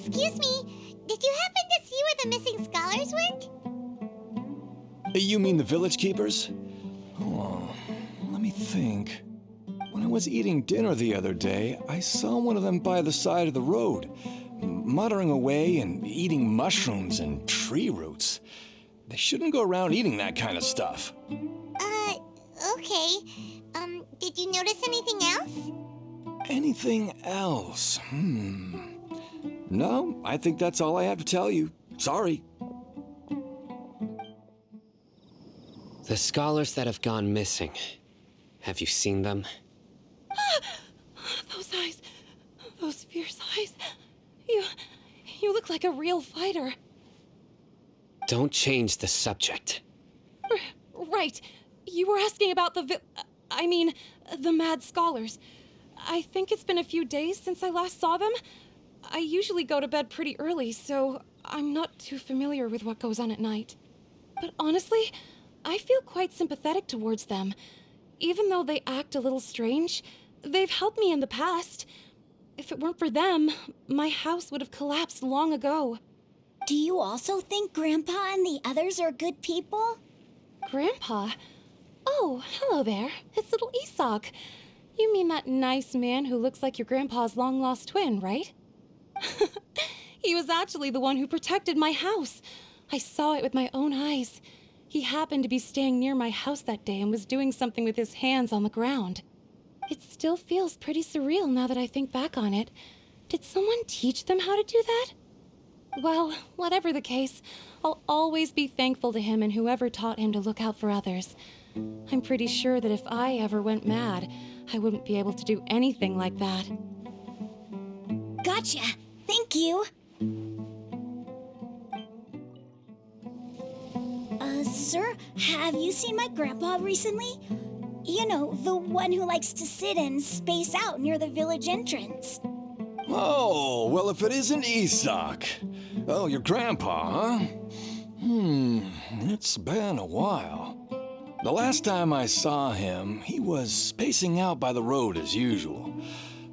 Excuse me, did you happen to see where the missing scholars went? You mean the village keepers? Oh, let me think. When I was eating dinner the other day, I saw one of them by the side of the road, muttering away and eating mushrooms and tree roots. They shouldn't go around eating that kind of stuff. Okay. Did you notice anything else? Anything else? No, I think that's all I have to tell you. Sorry. The scholars that have gone missing. Have you seen them? Those eyes. Those fierce eyes. You look like a real fighter. Don't change the subject. Right. You were asking about the mad scholars. I think it's been a few days since I last saw them. I usually go to bed pretty early, so I'm not too familiar with what goes on at night. But honestly, I feel quite sympathetic towards them. Even though they act a little strange, they've helped me in the past. If it weren't for them, my house would have collapsed long ago. Do you also think Grandpa and the others are good people? Grandpa? Oh, hello there. It's little Isak. You mean that nice man who looks like your grandpa's long-lost twin, right? He was actually the one who protected my house. I saw it with my own eyes. He happened to be staying near my house that day and was doing something with his hands on the ground. It still feels pretty surreal now that I think back on it. Did someone teach them how to do that? Well, whatever the case, I'll always be thankful to him and whoever taught him to look out for others. I'm pretty sure that if I ever went mad, I wouldn't be able to do anything like that. Gotcha. Thank you. Sir, have you seen my grandpa recently? You know, the one who likes to sit and space out near the village entrance. Oh, well, if it isn't Isak. Oh, your grandpa, huh? It's been a while. The last time I saw him, he was spacing out by the road as usual.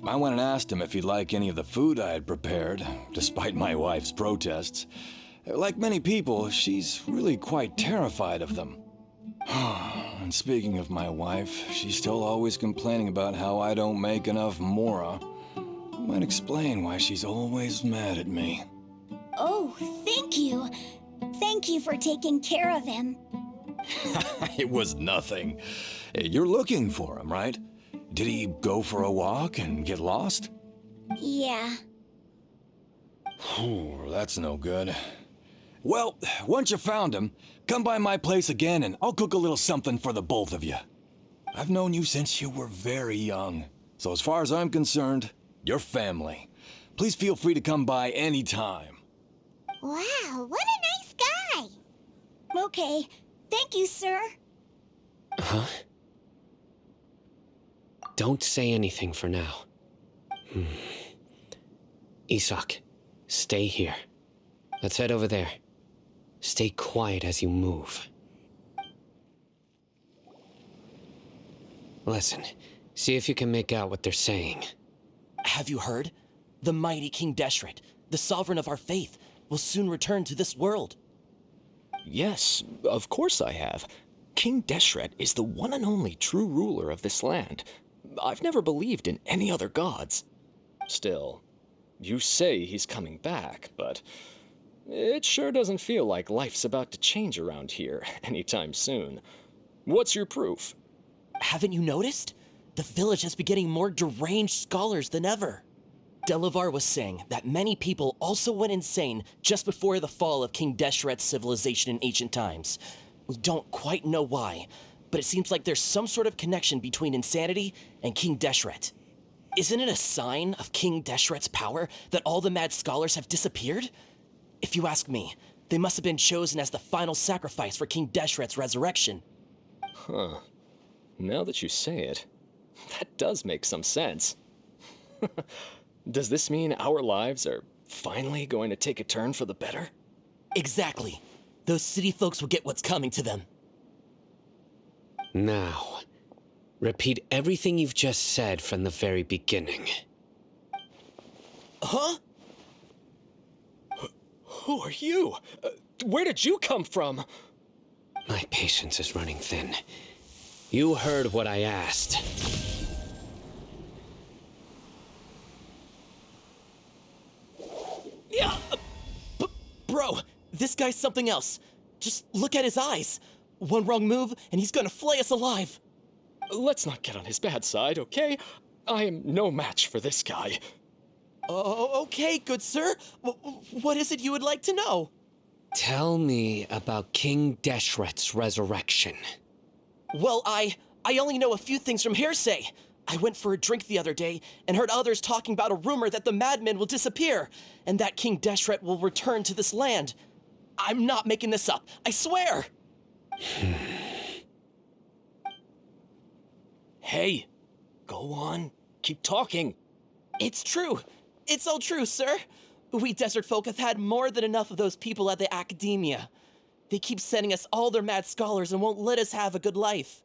I went and asked him if he'd like any of the food I had prepared, despite my wife's protests. Like many people, she's really quite terrified of them. And speaking of my wife, she's still always complaining about how I don't make enough mora. Might explain why she's always mad at me. Oh, thank you. Thank you for taking care of him. It was nothing. You're looking for him, right? Did he go for a walk and get lost? Yeah. That's no good. Well, once you found him, come by my place again and I'll cook a little something for the both of you. I've known you since you were very young, so as far as I'm concerned, you're family. Please feel free to come by anytime. Wow, what a nice guy. Okay, thank you, sir. Huh? Don't say anything for now. Isak, stay here. Let's head over there. Stay quiet as you move. Listen, see if you can make out what they're saying. Have you heard? The mighty King Deshret, the sovereign of our faith, will soon return to this world. Yes, of course I have. King Deshret is the one and only true ruler of this land. I've never believed in any other gods. Still, you say he's coming back, but it sure doesn't feel like life's about to change around here anytime soon. What's your proof? Haven't you noticed? The village has been getting more deranged scholars than ever. Delavar was saying that many people also went insane just before the fall of King Deshret's civilization in ancient times. We don't quite know why, but it seems like there's some sort of connection between insanity and King Deshret. Isn't it a sign of King Deshret's power that all the mad scholars have disappeared? If you ask me, they must have been chosen as the final sacrifice for King Deshret's resurrection. Huh. Now that you say it, that does make some sense. Does this mean our lives are finally going to take a turn for the better? Exactly. Those city folks will get what's coming to them. Now, repeat everything you've just said from the very beginning. Huh? Who are you? Where did you come from? My patience is running thin. You heard what I asked. Yeah, bro, this guy's something else. Just look at his eyes. One wrong move, and he's gonna flay us alive. Let's not get on his bad side, okay? I am no match for this guy. Oh, okay, good sir. What is it you would like to know? Tell me about King Deshret's resurrection. Well, I only know a few things from hearsay. I went for a drink the other day and heard others talking about a rumor that the madman will disappear and that King Deshret will return to this land. I'm not making this up, I swear! Hey, go on. Keep talking. It's true. It's all true, sir. We desert folk have had more than enough of those people at the academia. They keep sending us all their mad scholars and won't let us have a good life.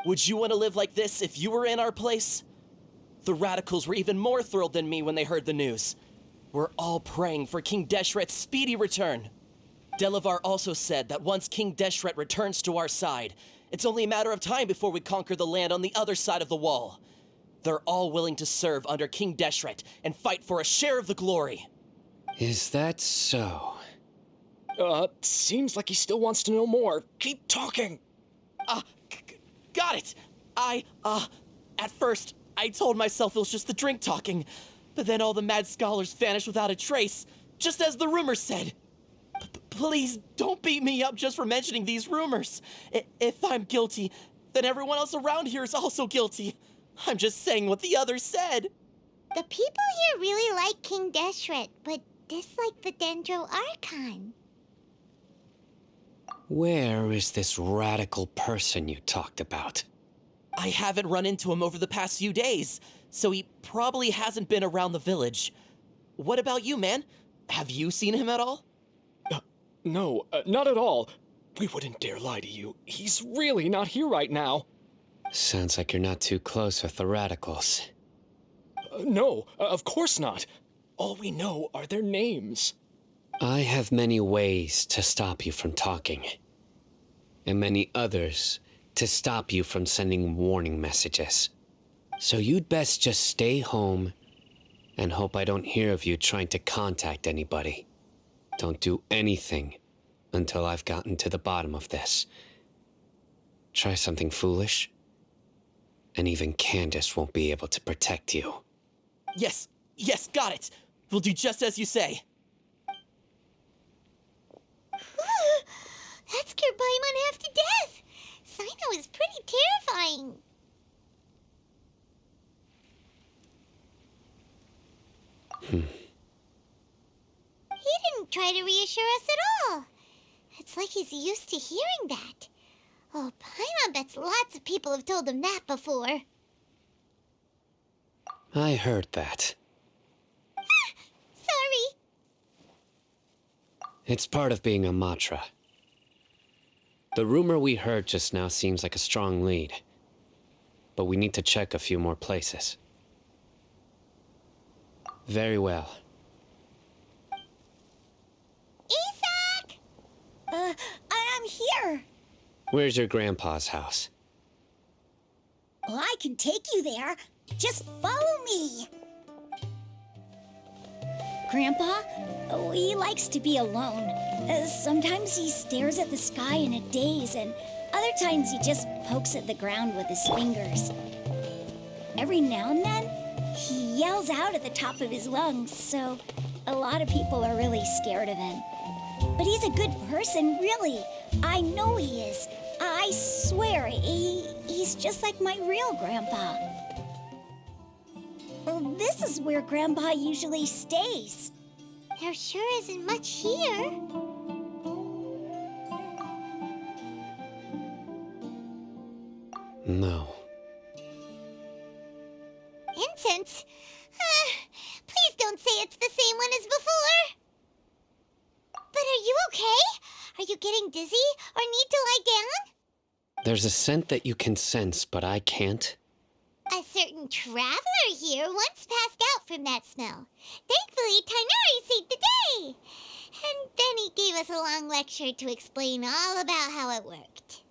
Would you want to live like this if you were in our place? The radicals were even more thrilled than me when they heard the news. We're all praying for King Deshret's speedy return. Delavar also said that once King Deshret returns to our side, it's only a matter of time before we conquer the land on the other side of the wall. They're all willing to serve under King Deshret and fight for a share of the glory. Is that so? Seems like he still wants to know more. Keep talking. Got it. At first, I told myself it was just the drink talking, but then all the mad scholars vanished without a trace, just as the rumors said. Please don't beat me up just for mentioning these rumors. If I'm guilty, then everyone else around here is also guilty. I'm just saying what the others said. The people here really like King Deshret, but dislike the Dendro Archon. Where is this radical person you talked about? I haven't run into him over the past few days, so he probably hasn't been around the village. What about you, man? Have you seen him at all? No, not at all. We wouldn't dare lie to you. He's really not here right now. Sounds like you're not too close with the radicals. No, of course not. All we know are their names. I have many ways to stop you from talking, and many others to stop you from sending warning messages. So you'd best just stay home and hope I don't hear of you trying to contact anybody. Don't do anything until I've gotten to the bottom of this. Try something foolish, and even Candace won't be able to protect you. Yes, got it. We'll do just as you say. That scared Paimon half to death. Sino is pretty terrifying. He didn't try to reassure us at all. It's like he's used to hearing that. Oh, Paimon bets lots of people have told him that before. I heard that. Sorry. It's part of being a Matra. The rumor we heard just now seems like a strong lead, but we need to check a few more places. Very well. Isak! I'm here. Where's your grandpa's house? Well, I can take you there. Just follow me. Grandpa, he likes to be alone. Sometimes he stares at the sky in a daze, and other times he just pokes at the ground with his fingers. Every now and then, he yells out at the top of his lungs, so a lot of people are really scared of him. But he's a good person, really. I know he is. I swear, he's just like my real grandpa. Well, this is where Grandpa usually stays. There sure isn't much here. No. Incense? Please don't say it's the same one as before. But are you okay? Are you getting dizzy or need to lie down? There's a scent that you can sense, but I can't. A certain traveler here once passed out from that smell. Thankfully, Tighnari saved the day. And gave us a long lecture to explain all about how it worked.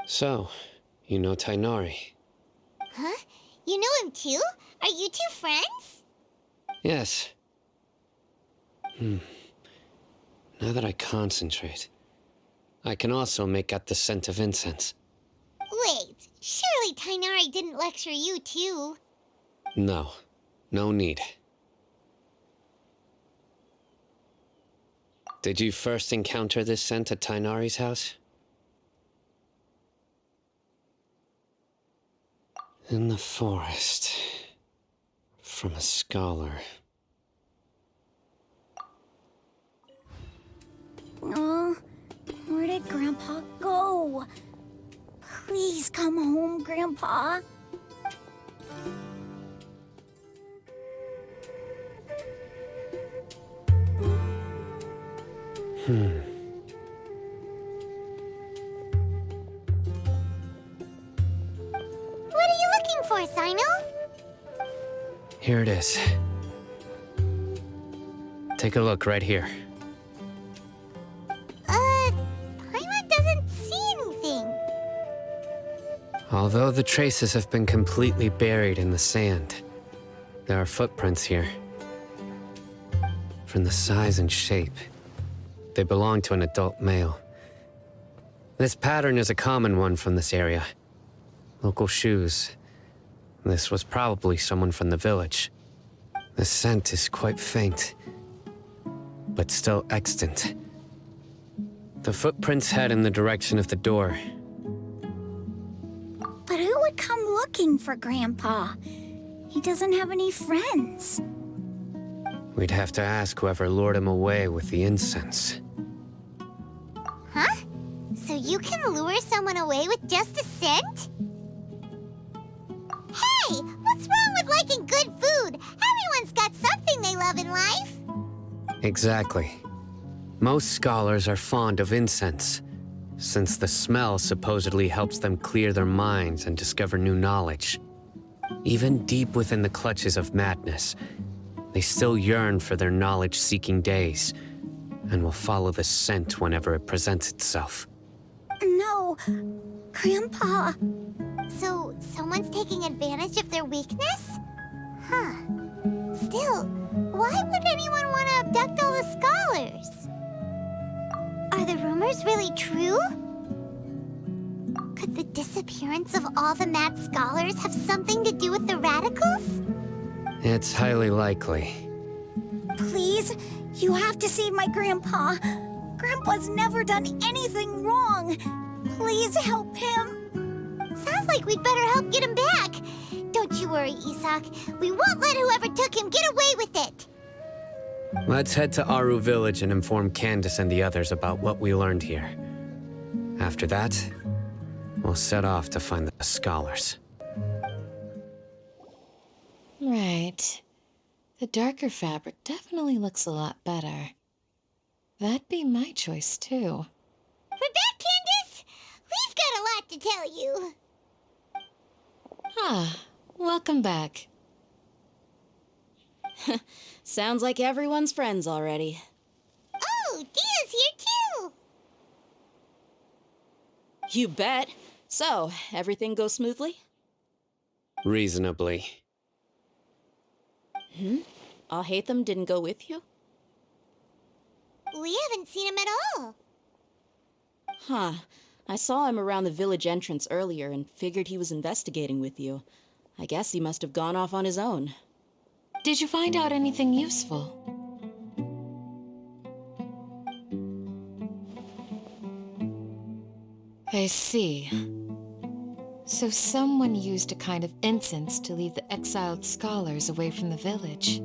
So, you know Tainari? Huh? You know him too? Are you two friends? Yes. Now that I concentrate, I can also make out the scent of incense. Wait, surely Tainari didn't lecture you too. No, no need. Did you first encounter this scent at Tainari's house? In the forest. From a scholar. Oh, where did Grandpa go? Please come home, Grandpa. What are you looking for, Sino? Here it is. Take a look right here. Paimon doesn't see anything. Although the traces have been completely buried in the sand, there are footprints here. From the size and shape, they belong to an adult male. This pattern is a common one from this area. Local shoes. This was probably someone from the village. The scent is quite faint, but still extant. The footprints head in the direction of the door. But who would come looking for Grandpa? He doesn't have any friends. We'd have to ask whoever lured him away with the incense. Huh? So you can lure someone away with just a scent? Hey, what's wrong with liking good food? Everyone's got something they love in life. Exactly. Most scholars are fond of incense, since the smell supposedly helps them clear their minds and discover new knowledge. Even deep within the clutches of madness, they still yearn for their knowledge-seeking days, and will follow the scent whenever it presents itself. No, Grandpa. So, someone's taking advantage of their weakness? Huh. Still, why would anyone want to abduct all the scholars? Are the rumors really true? Could the disappearance of all the mad scholars have something to do with the radicals? It's highly likely. Please, you have to save my Grandpa. Grandpa's never done anything wrong. Please help him. Sounds like we'd better help get him back. Don't you worry, Isak. We won't let whoever took him get away with it. Let's head to Aru Village and inform Candace and the others about what we learned here. After that, we'll set off to find the scholars. Right. The darker fabric definitely looks a lot better. That'd be my choice, too. We're back, Candace. We've got a lot to tell you. Ah, welcome back. Sounds like everyone's friends already. Oh, Dia's here, too. You bet. So, everything goes smoothly? Reasonably. Hatham didn't go with you? We haven't seen him at all. Huh. I saw him around the village entrance earlier and figured he was investigating with you. I guess he must have gone off on his own. Did you find out anything useful? I see. So someone used a kind of incense to lead the exiled scholars away from the village.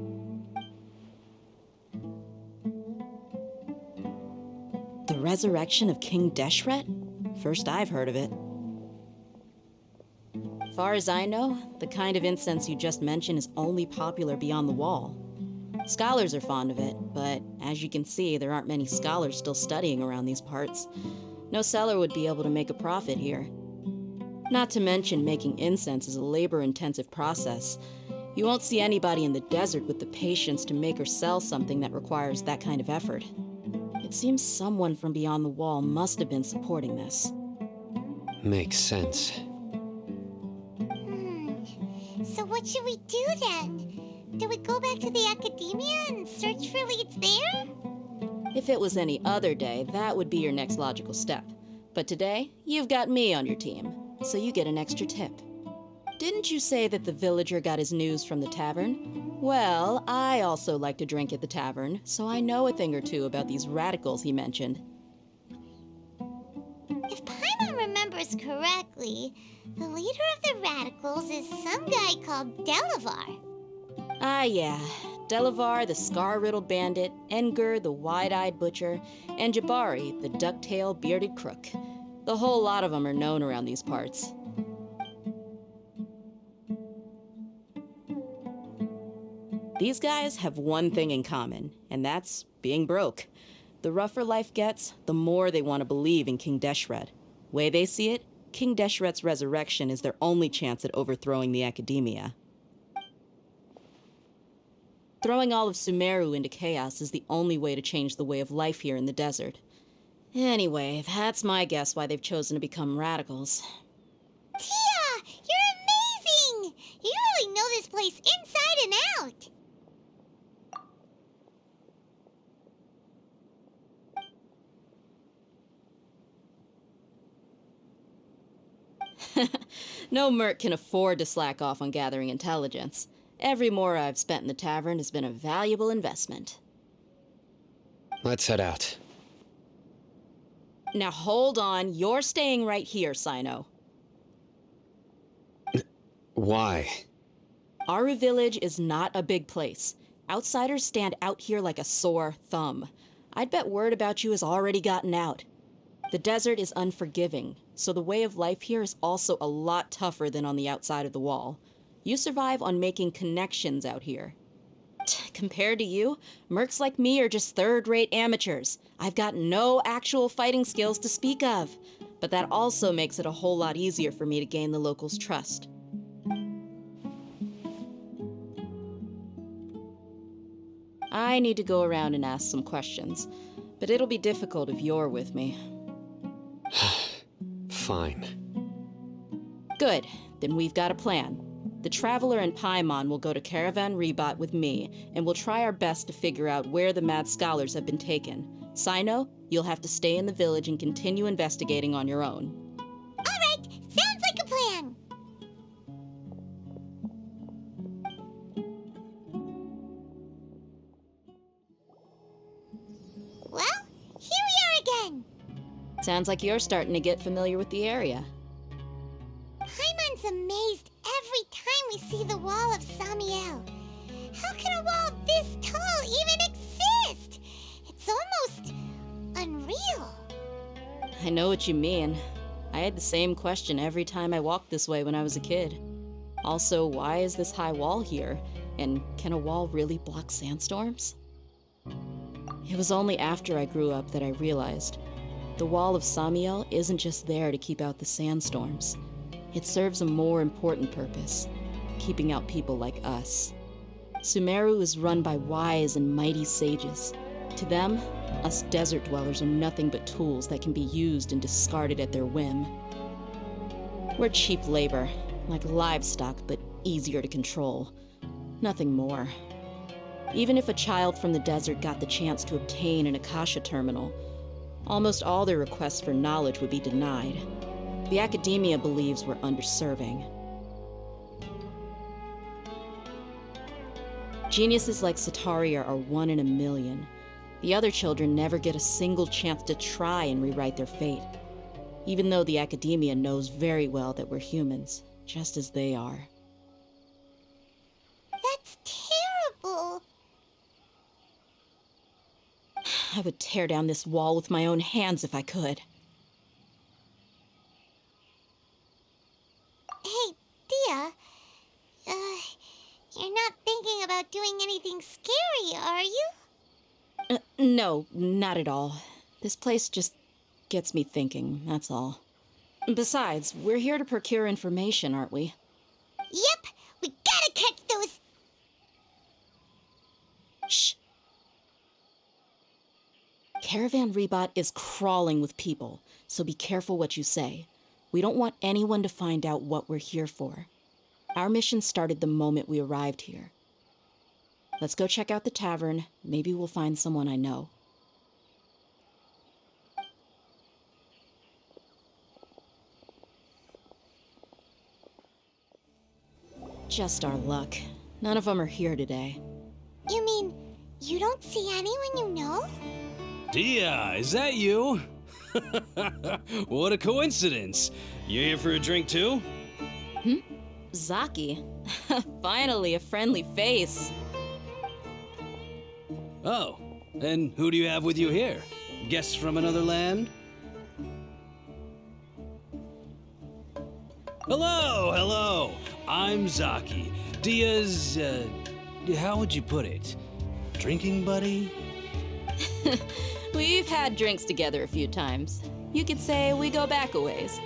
The resurrection of King Deshret? First I've heard of it. Far as I know, the kind of incense you just mentioned is only popular beyond the wall. Scholars are fond of it, but as you can see, there aren't many scholars still studying around these parts. No seller would be able to make a profit here. Not to mention, making incense is a labor-intensive process. You won't see anybody in the desert with the patience to make or sell something that requires that kind of effort. It seems someone from beyond the wall must have been supporting this. Makes sense. So what should we do then? Do we go back to the academia and search for leads there? If it was any other day, that would be your next logical step. But today, you've got me on your team, so you get an extra tip. Didn't you say that the villager got his news from the tavern? Well, I also like to drink at the tavern, so I know a thing or two about these radicals he mentioned. If Paimon remembers correctly, the leader of the radicals is some guy called Delavar. Ah, yeah. Delavar, the scar-riddled bandit, Engur, the wide-eyed butcher, and Jabari, the duck-tailed bearded crook. The whole lot of them are known around these parts. These guys have one thing in common, and that's being broke. The rougher life gets, the more they want to believe in King Deshret. Way they see it, King Deshret's resurrection is their only chance at overthrowing the academia. Throwing all of Sumeru into chaos is the only way to change the way of life here in the desert. Anyway, that's my guess why they've chosen to become radicals. Tia! You're amazing! You really know this place inside and out! No merc can afford to slack off on gathering intelligence. Every more I've spent in the tavern has been a valuable investment. Let's head out. Now hold on, you're staying right here, Sino. Why? Aru Village is not a big place. Outsiders stand out here like a sore thumb. I'd bet word about you has already gotten out. The desert is unforgiving, so the way of life here is also a lot tougher than on the outside of the wall. You survive on making connections out here. Compared to you, mercs like me are just third-rate amateurs. I've got no actual fighting skills to speak of, but that also makes it a whole lot easier for me to gain the locals' trust. I need to go around and ask some questions, but it'll be difficult if you're with me. Fine. Good, then we've got a plan. The Traveler and Paimon will go to Caravan Rebot with me, and we'll try our best to figure out where the mad scholars have been taken. Sino, you'll have to stay in the village and continue investigating on your own. Alright, sounds like a plan! Well, here we are again! Sounds like you're starting to get familiar with the area. Paimon's amazed every time we see the wall of Samiel. How can a wall this tall even exist? It's almost unreal. I know what you mean. I had the same question every time I walked this way when I was a kid. Also, why is this high wall here? And can a wall really block sandstorms? It was only after I grew up that I realized the wall of Samiel isn't just there to keep out the sandstorms. It serves a more important purpose, keeping out people like us. Sumeru is run by wise and mighty sages. To them, us desert dwellers are nothing but tools that can be used and discarded at their whim. We're cheap labor, like livestock, but easier to control. Nothing more. Even if a child from the desert got the chance to obtain an Akasha terminal, almost all their requests for knowledge would be denied. The academia believes we're underserving. Geniuses like Sataria are 1 in a million. The other children never get a single chance to try and rewrite their fate, even though the academia knows very well that we're humans, just as they are. That's terrible. I would tear down this wall with my own hands if I could. Hey, Dia. You're not thinking about doing anything scary, are you? No, not at all. This place just gets me thinking, that's all. Besides, we're here to procure information, aren't we? Yep, we gotta catch those... Shh. Caravan Rebot is crawling with people, so be careful what you say. We don't want anyone to find out what we're here for. Our mission started the moment we arrived here. Let's go check out the tavern. Maybe we'll find someone I know. Just our luck. None of them are here today. You mean you don't see anyone you know? Dia, is that you? What a coincidence. You here for a drink too? Zaki. Finally, a friendly face. Oh, and who do you have with you here? Guests from another land? Hello. I'm Zaki. Dia's, how would you put it? Drinking buddy? We've had drinks together a few times. You could say we go back a ways.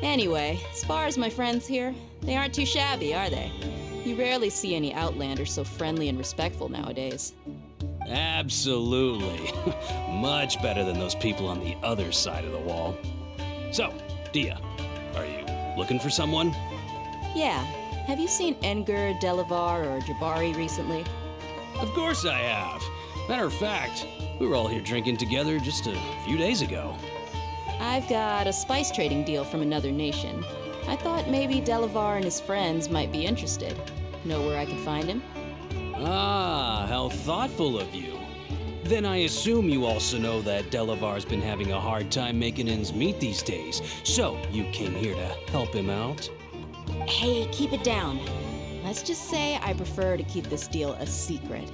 Anyway, as far as my friends here, they aren't too shabby, are they? You rarely see any Outlanders so friendly and respectful nowadays. Absolutely. Much better than those people on the other side of the wall. So, Dia, are you looking for someone? Yeah. Have you seen Engur, Delavar, or Jabari recently? Of course I have. Matter of fact, we were all here drinking together just a few days ago. I've got a spice trading deal from another nation. I thought maybe Delavar and his friends might be interested. Know where I could find him? Ah, how thoughtful of you. Then I assume you also know that Delavar's been having a hard time making ends meet these days, so you came here to help him out? Hey, keep it down. Let's just say I prefer to keep this deal a secret.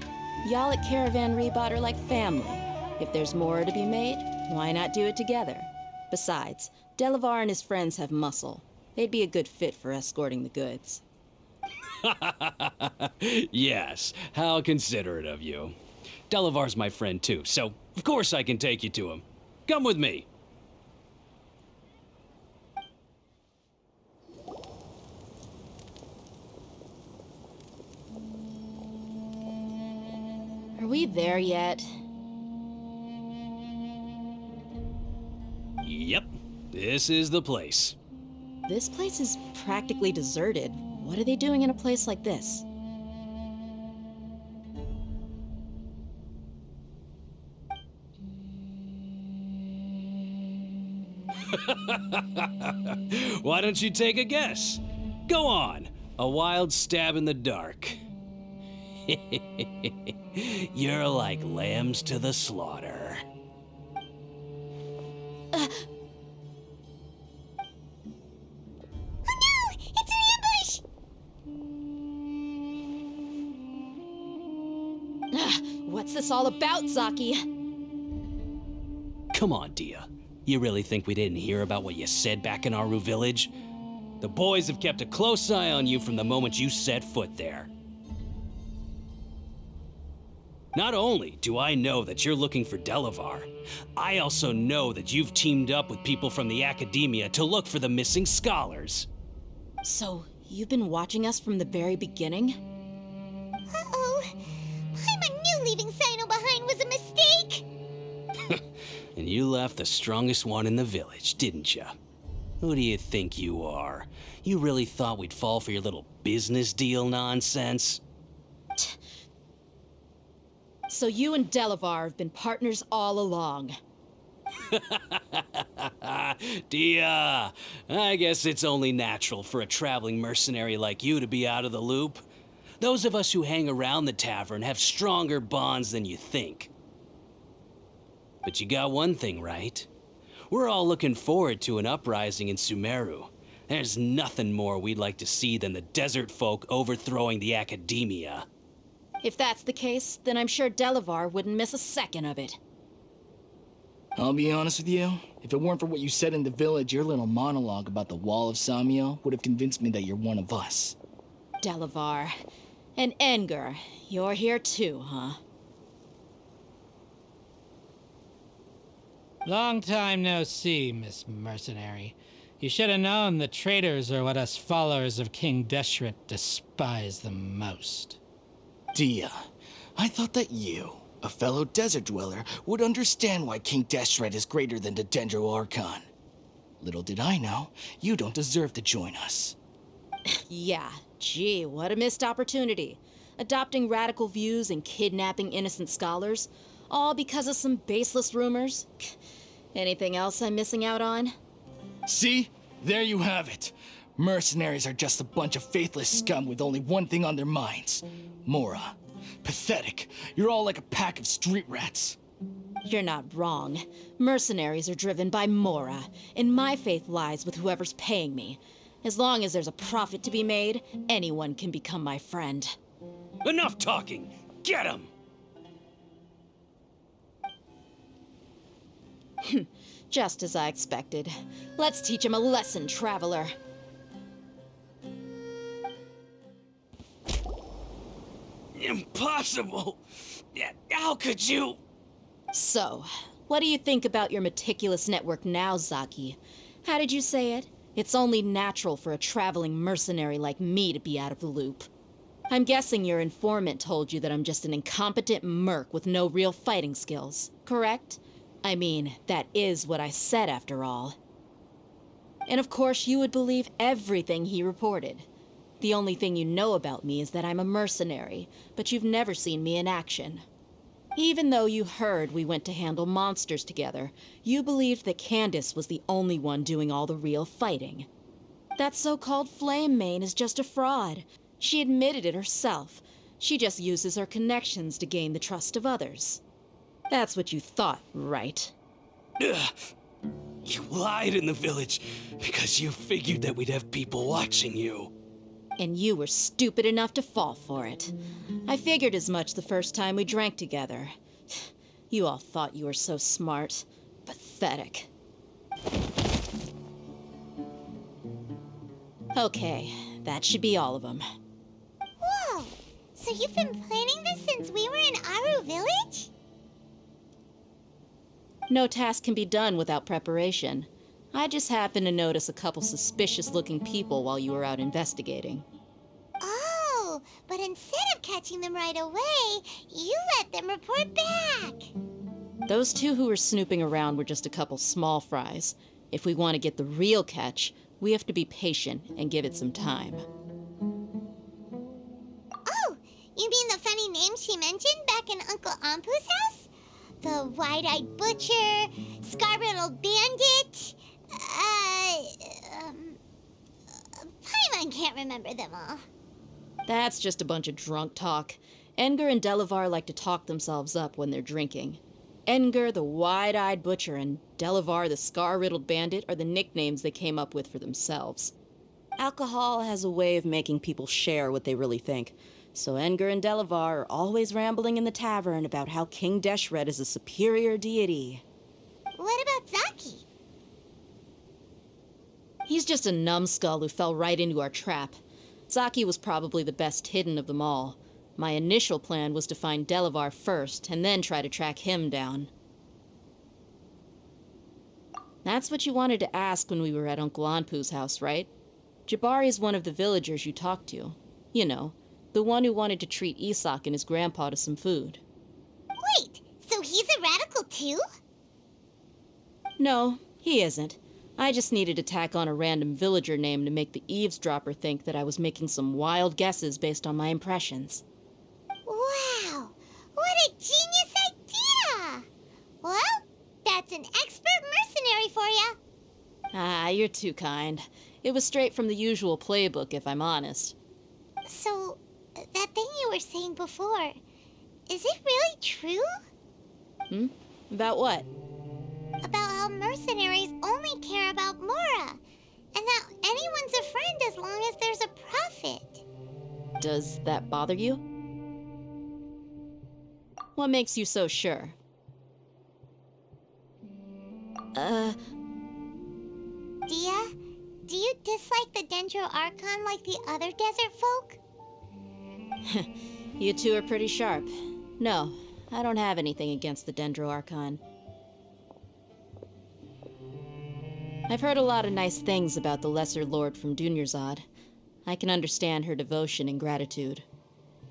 Y'all at Caravan Rebot are like family. If there's more to be made, why not do it together? Besides, Delavar and his friends have muscle. They'd be a good fit for escorting the goods. Yes, how considerate of you. Delavar's my friend too, so of course I can take you to him. Come with me. Are we there yet? Yep, this is the place. This place is practically deserted. What are they doing in a place like this? Why don't you take a guess? Go on, a wild stab in the dark. You're like lambs to the slaughter. What's this all about, Zaki? Come on, Dia. You really think we didn't hear about what you said back in Aru village? The boys have kept a close eye on you from the moment you set foot there. Not only do I know that you're looking for Delavar, I also know that you've teamed up with people from the academia to look for the missing scholars. So, you've been watching us from the very beginning? Uh-oh. Paimon knew leaving Sino behind was a mistake! And you left the strongest one in the village, didn't you? Who do you think you are? You really thought we'd fall for your little business deal nonsense? So you and Delavar have been partners all along. Dia, I guess it's only natural for a traveling mercenary like you to be out of the loop. Those of us who hang around the tavern have stronger bonds than you think. But you got one thing right. We're all looking forward to an uprising in Sumeru. There's nothing more we'd like to see than the desert folk overthrowing the academia. If that's the case, then I'm sure Delavar wouldn't miss a second of it. I'll be honest with you. If it weren't for what you said in the village, your little monologue about the Wall of Samiel would have convinced me that you're one of us. Delavar. And Engur, you're here too, huh? Long time no see, Miss Mercenary. You should have known the traitors are what us followers of King Deshret despise the most. Dia, I thought that you A fellow desert dweller would understand why King Deshret is greater than the Dendro Archon. Little did I know, you don't deserve to join us. Yeah, gee, what a missed opportunity. Adopting radical views and kidnapping innocent scholars, all because of some baseless rumors. Anything else I'm missing out on? See? There you have it. Mercenaries are just a bunch of faithless scum with only one thing on their minds. Mora. Pathetic. You're all like a pack of street rats. You're not wrong. Mercenaries are driven by Mora, and my faith lies with whoever's paying me. As long as there's a profit to be made, anyone can become my friend. Enough talking! Get him! Just as I expected. Let's teach him a lesson, traveler. Impossible! How could you? So, what do you think about your meticulous network now, Zaki? How did you say it? It's only natural for a traveling mercenary like me to be out of the loop. I'm guessing your informant told you that I'm just an incompetent merc with no real fighting skills, correct? I mean, that is what I said after all. And of course you would believe everything he reported. The only thing you know about me is that I'm a mercenary, but you've never seen me in action. Even though you heard we went to handle monsters together, you believed that Candace was the only one doing all the real fighting. That so-called Flame Mane is just a fraud. She admitted it herself. She just uses her connections to gain the trust of others. That's what you thought, right? Ugh. You lied in the village because you figured that we'd have people watching you. And you were stupid enough to fall for it. I figured as much the first time we drank together. You all thought you were so smart. Pathetic. Okay, that should be all of them. Whoa! So you've been planning this since we were in Aru Village? No task can be done without preparation. I just happened to notice a couple suspicious-looking people while you were out investigating. Oh, but instead of catching them right away, you let them report back. Those two who were snooping around were just a couple small fries. If we want to get the real catch, we have to be patient and give it some time. Oh, you mean the funny name she mentioned back in Uncle Ampu's house? The wide-eyed butcher, scar-riddled bandit, Paimon can't remember them all. That's just a bunch of drunk talk. Edgar and Delavar like to talk themselves up when they're drinking. Edgar, the wide-eyed butcher, and Delavar, the scar-riddled bandit, are the nicknames they came up with for themselves. Alcohol has a way of making people share what they really think, so Edgar and Delavar are always rambling in the tavern about how King Deshret is a superior deity. What about Zaki? He's just a numbskull who fell right into our trap. Zaki was probably the best hidden of them all. My initial plan was to find Delavar first, and then try to track him down. That's what you wanted to ask when we were at Uncle Anpu's house, right? Jabari is one of the villagers you talked to. You know, the one who wanted to treat Isak and his grandpa to some food. Wait, so he's a radical too? No, he isn't. I just needed to tack on a random villager name to make the eavesdropper think that I was making some wild guesses based on my impressions. Wow, what a genius idea! Well, that's an expert mercenary for you. Ah, you're too kind. It was straight from the usual playbook, if I'm honest. So, that thing you were saying before, is it really true? About what? About how mercenaries only care about Mora, and that anyone's a friend as long as there's a profit. Does that bother you? What makes you so sure? Dia, do you dislike the Dendro Archon like the other desert folk? You two are pretty sharp. No, I don't have anything against the Dendro Archon. I've heard a lot of nice things about the Lesser Lord from Dunyarzad. I can understand her devotion and gratitude.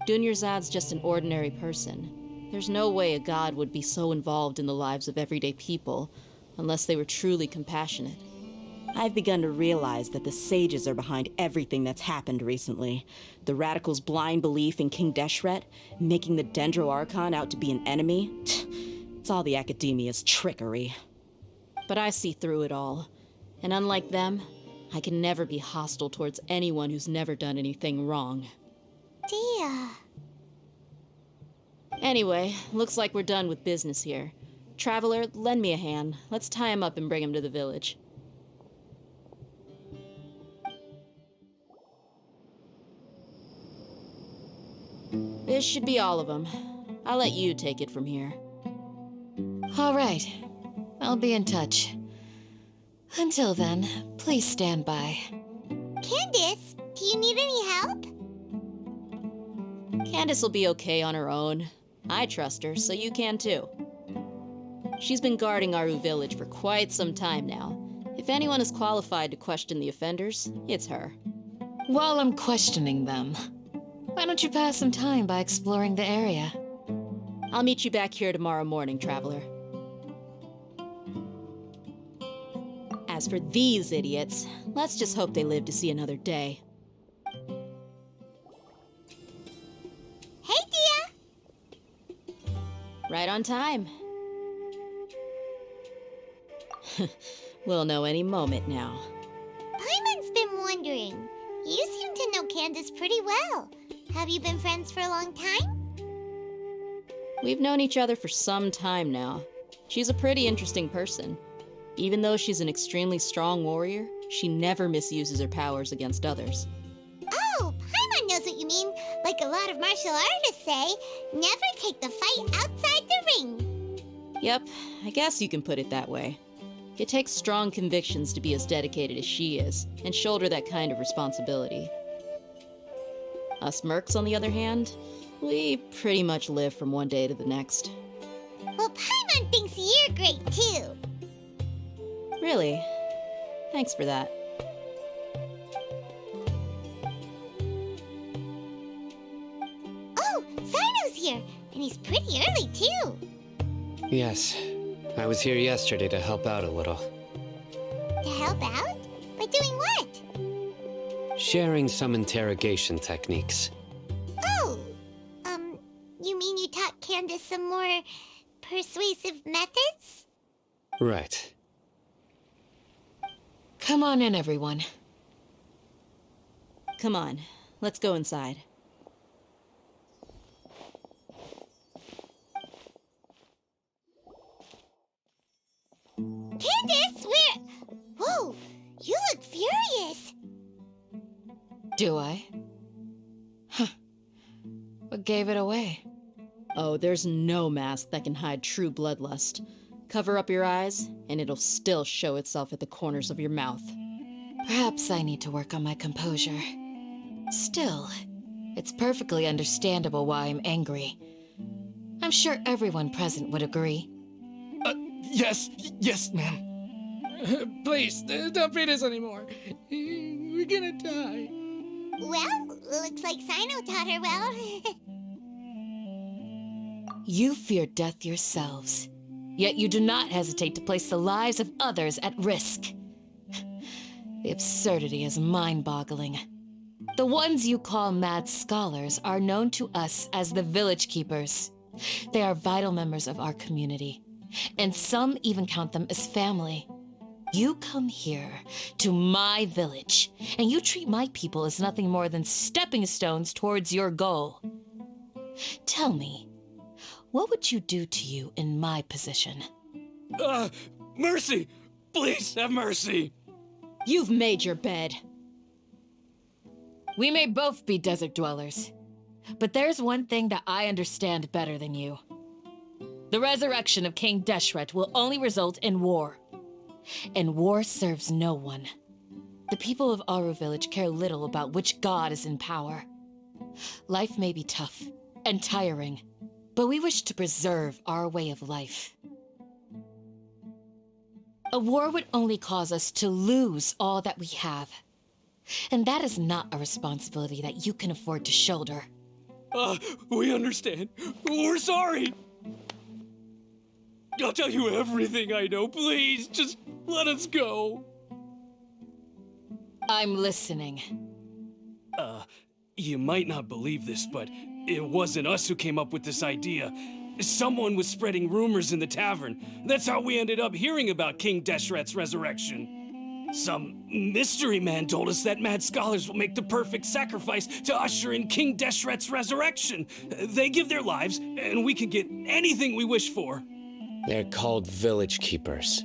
Dunyarzad's just an ordinary person, There's no way a god would be so involved in the lives of everyday people unless they were truly compassionate. I've begun to realize that the sages are behind everything that's happened recently. The radicals' blind belief in King Deshret, making the Dendro Archon out to be an enemy. It's all the academia's trickery. But I see through it all. And unlike them, I can never be hostile towards anyone who's never done anything wrong. Dia. Anyway, looks like we're done with business here. Traveler, lend me a hand. Let's tie him up and bring him to the village. This should be all of them. I'll let you take it from here. All right. I'll be in touch. Until then, please stand by. Candace, do you need any help? Candace will be okay on her own. I trust her, so you can too. She's been guarding Aru village for quite some time now. If anyone is qualified to question the offenders, it's her. While I'm questioning them, why don't you pass some time by exploring the area? I'll meet you back here tomorrow morning, Traveler. As for these idiots, let's just hope they live to see another day. Hey, Dia! Right on time. We'll know any moment now. Paimon's been wondering. You seem to know Candace pretty well. Have you been friends for a long time? We've known each other for some time now. She's a pretty interesting person. Even though she's an extremely strong warrior, she never misuses her powers against others. Oh, Paimon knows what you mean. Like a lot of martial artists say, never take the fight outside the ring. Yep, I guess you can put it that way. It takes strong convictions to be as dedicated as she is, and shoulder that kind of responsibility. Us mercs, on the other hand, we pretty much live from one day to the next. Well, Paimon thinks you're great too. Really? Thanks for that. Oh, Sino's here, and he's pretty early too. Yes, I was here yesterday to help out a little. To help out? By doing what? Sharing some interrogation techniques. Oh, you mean you taught Candace some more persuasive methods? Right. Come on in, everyone. Come on, let's go inside. Candace, where? Whoa, you look furious. Do I? Huh. What gave it away? Oh, there's no mask that can hide true bloodlust. Cover up your eyes, and it'll still show itself at the corners of your mouth. Perhaps I need to work on my composure. Still, it's perfectly understandable why I'm angry. I'm sure everyone present would agree. Yes, ma'am. Please, don't beat us anymore. We're gonna die. Well, looks like Sino taught her well. You fear death yourselves, yet you do not hesitate to place the lives of others at risk. The absurdity is mind-boggling. The ones you call mad scholars are known to us as the Village Keepers. They are vital members of our community, and some even count them as family. You come here to my village, and you treat my people as nothing more than stepping stones towards your goal. Tell me, what would you do to you in my position? Mercy! Please have mercy! You've made your bed. We may both be desert dwellers, but there's one thing that I understand better than you. The resurrection of King Deshret will only result in war. And war serves no one. The people of Aru Village care little about which god is in power. Life may be tough and tiring, but we wish to preserve our way of life. A war would only cause us to lose all that we have. And that is not a responsibility that you can afford to shoulder. We understand. We're sorry. I'll tell you everything I know. Please, just let us go. I'm listening. You might not believe this, but it wasn't us who came up with this idea. Someone was spreading rumors in the tavern. That's how we ended up hearing about King Deshret's resurrection. Some mystery man told us that mad scholars will make the perfect sacrifice to usher in King Deshret's resurrection. They give their lives, and we can get anything we wish for. They're called village keepers.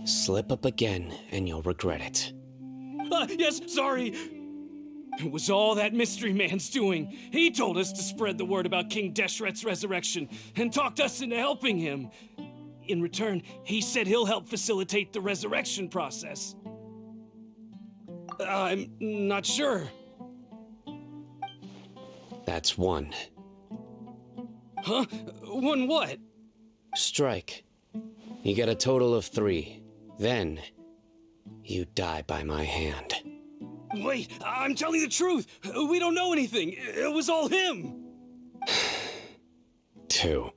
Slip up again, and you'll regret it. Yes, sorry. It was all that mystery man's doing. He told us to spread the word about King Deshret's resurrection and talked us into helping him. In return, he said he'll help facilitate the resurrection process. I'm not sure. That's one. Huh? One what? Strike. You get a total of 3. Then, you die by my hand. Wait, I'm telling the truth. We don't know anything. It was all him. 2.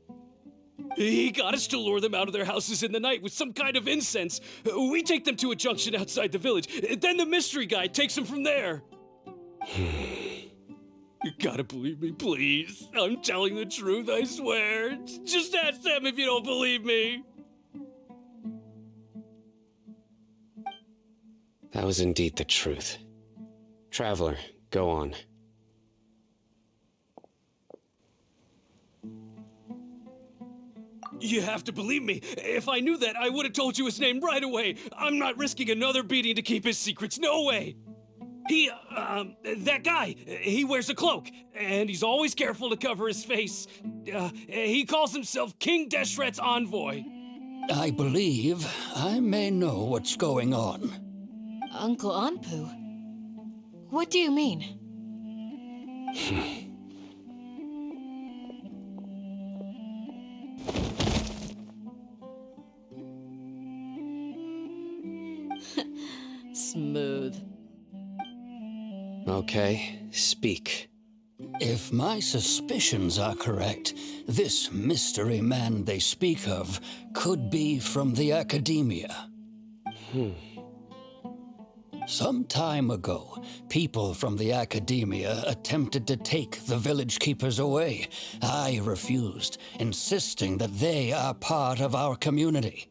He got us to lure them out of their houses in the night with some kind of incense. We take them to a junction outside the village. Then the mystery guy takes them from there. You gotta believe me, please. I'm telling the truth, I swear. Just ask them if you don't believe me. That was indeed the truth. Traveler, go on. You have to believe me. If I knew that, I would have told you his name right away. I'm not risking another beating to keep his secrets. No way. That guy, he wears a cloak, and he's always careful to cover his face. He calls himself King Deshret's envoy. I believe I may know what's going on. Uncle Anpu? What do you mean? Smooth. Okay, speak. If my suspicions are correct, this mystery man they speak of could be from the academia. Some time ago, people from the academia attempted to take the village keepers away. I refused, insisting that they are part of our community.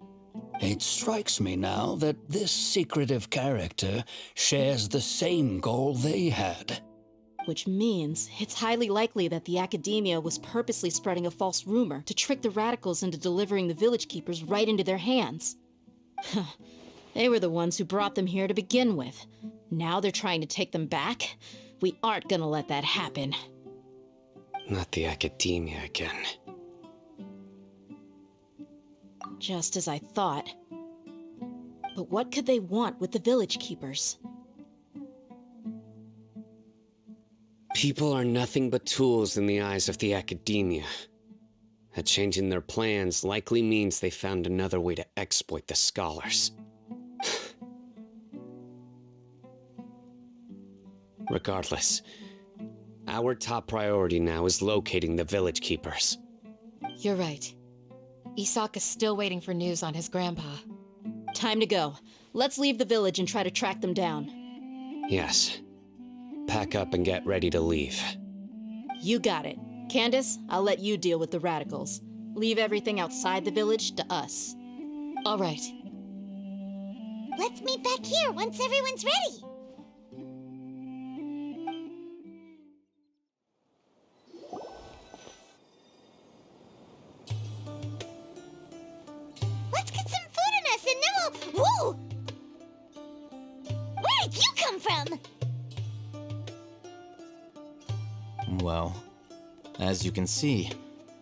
It strikes me now that this secretive character shares the same goal they had. Which means it's highly likely that the academia was purposely spreading a false rumor to trick the radicals into delivering the village keepers right into their hands. They were the ones who brought them here to begin with. Now they're trying to take them back? We aren't gonna let that happen. Not the academia again. Just as I thought. But what could they want with the village keepers? People are nothing but tools in the eyes of the academia. A change in their plans likely means they found another way to exploit the scholars. Regardless, our top priority now is locating the village keepers. You're right. Isak is still waiting for news on his grandpa. Time to go. Let's leave the village and try to track them down. Yes. Pack up and get ready to leave. You got it. Candace, I'll let you deal with the radicals. Leave everything outside the village to us. All right. Let's meet back here once everyone's ready. Let's get some food in us and then we'll... Whoa! Where did you come from? Well, as you can see,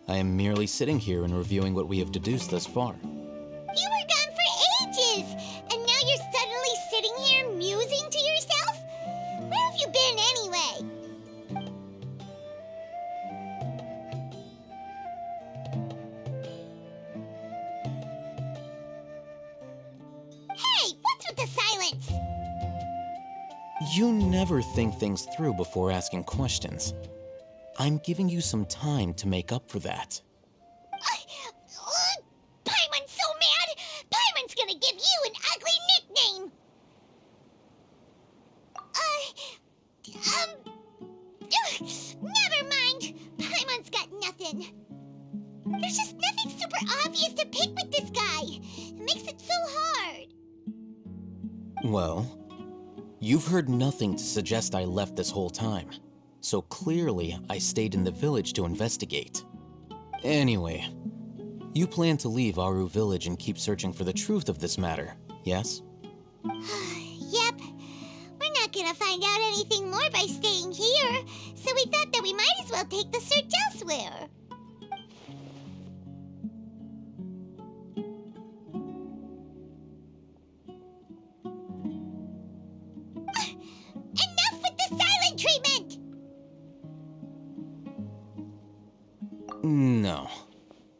I am merely sitting here and reviewing what we have deduced thus far. You were gone for ages, and now you're suddenly sitting here musing to yourself? Where have you been anyway? Hey, what's with the silence? You never think things through before asking questions. I'm giving you some time to make up for that. Paimon's so mad! Paimon's gonna give you an ugly nickname! Never mind! Paimon's got nothing. There's just nothing super obvious to pick with this guy. It makes it so hard. Well, you've heard nothing to suggest I left this whole time. So clearly, I stayed in the village to investigate. Anyway, you plan to leave Aru Village and keep searching for the truth of this matter, yes? Yep. We're not gonna find out anything more by staying here, so we thought that we might as well take the search elsewhere. Enough with the silent treatment! No.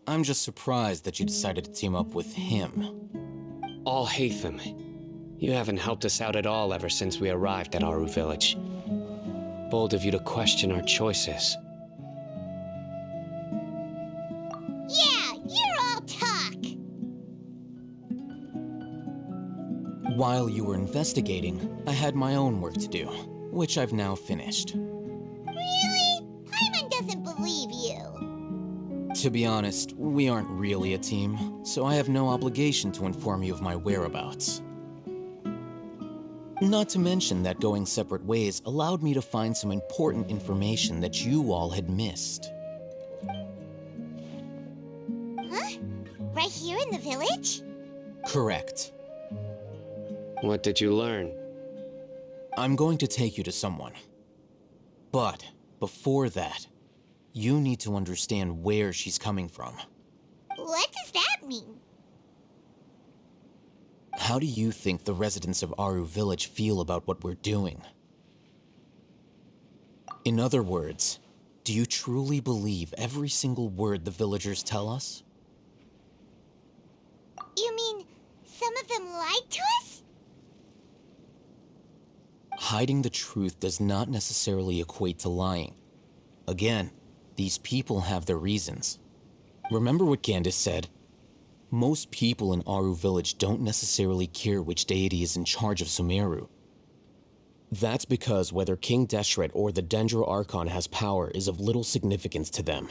I'm just surprised that you decided to team up with him. Alhaitham, you haven't helped us out at all ever since we arrived at Aru Village. Bold of you to question our choices. Yeah, you're all talk! While you were investigating, I had my own work to do, which I've now finished. Really? Paimon doesn't believe you. To be honest, we aren't really a team, so I have no obligation to inform you of my whereabouts. Not to mention that going separate ways allowed me to find some important information that you all had missed. Huh? Right here in the village? Correct. What did you learn? I'm going to take you to someone. But before that, you need to understand where she's coming from. What does that mean? How do you think the residents of Aru Village feel about what we're doing? In other words, do you truly believe every single word the villagers tell us? You mean some of them lied to us? Hiding the truth does not necessarily equate to lying. Again, these people have their reasons. Remember what Candace said? Most people in Aru Village don't necessarily care which deity is in charge of Sumeru. That's because whether King Deshret or the Dendro Archon has power is of little significance to them.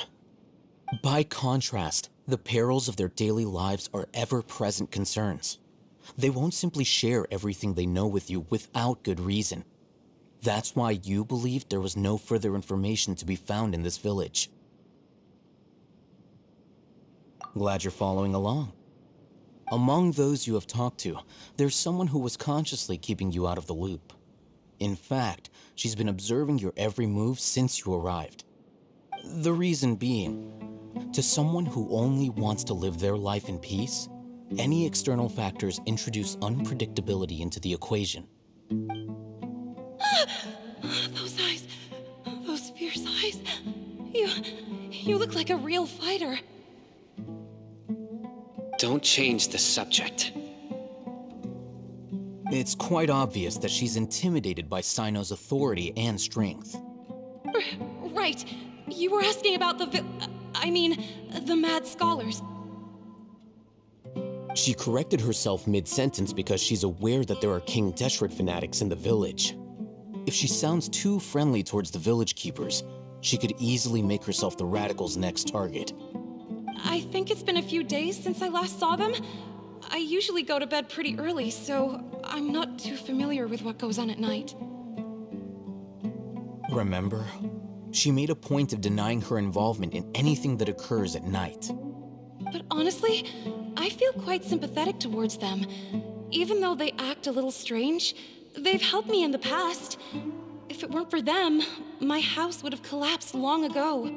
By contrast, the perils of their daily lives are ever-present concerns. They won't simply share everything they know with you without good reason. That's why you believed there was no further information to be found in this village. Glad you're following along. Among those you have talked to, there's someone who was consciously keeping you out of the loop. In fact, she's been observing your every move since you arrived. The reason being, to someone who only wants to live their life in peace, any external factors introduce unpredictability into the equation. Those eyes, those fierce eyes. You look like a real fighter. Don't change the subject. It's quite obvious that she's intimidated by Sino's authority and strength. Right. You were asking about the mad scholars. She corrected herself mid-sentence because she's aware that there are King Deshret fanatics in the village. If she sounds too friendly towards the village keepers, she could easily make herself the radicals' next target. I think it's been a few days since I last saw them. I usually go to bed pretty early, so I'm not too familiar with what goes on at night. Remember? She made a point of denying her involvement in anything that occurs at night. But honestly, I feel quite sympathetic towards them. Even though they act a little strange, they've helped me in the past. If it weren't for them, my house would have collapsed long ago.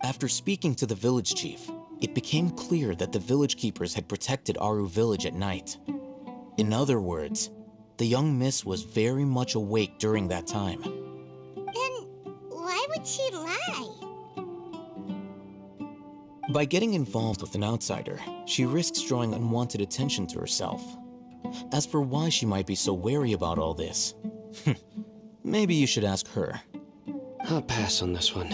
After speaking to the village chief, it became clear that the village keepers had protected Aru Village at night. In other words, the young miss was very much awake during that time. Then why would she lie? By getting involved with an outsider, she risks drawing unwanted attention to herself. As for why she might be so wary about all this, maybe you should ask her. I'll pass on this one.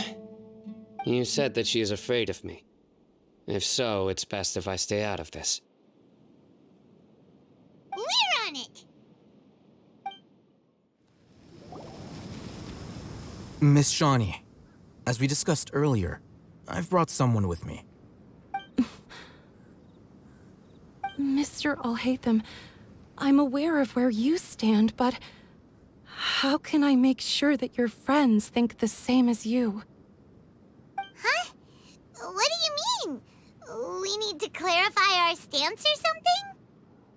You said that she is afraid of me. If so, it's best if I stay out of this. We're on it! Miss Shawnee, as we discussed earlier, I've brought someone with me. Mr. Alhaitham, I'm aware of where you stand, but how can I make sure that your friends think the same as you? Huh? What do you mean? We need to clarify our stance or something?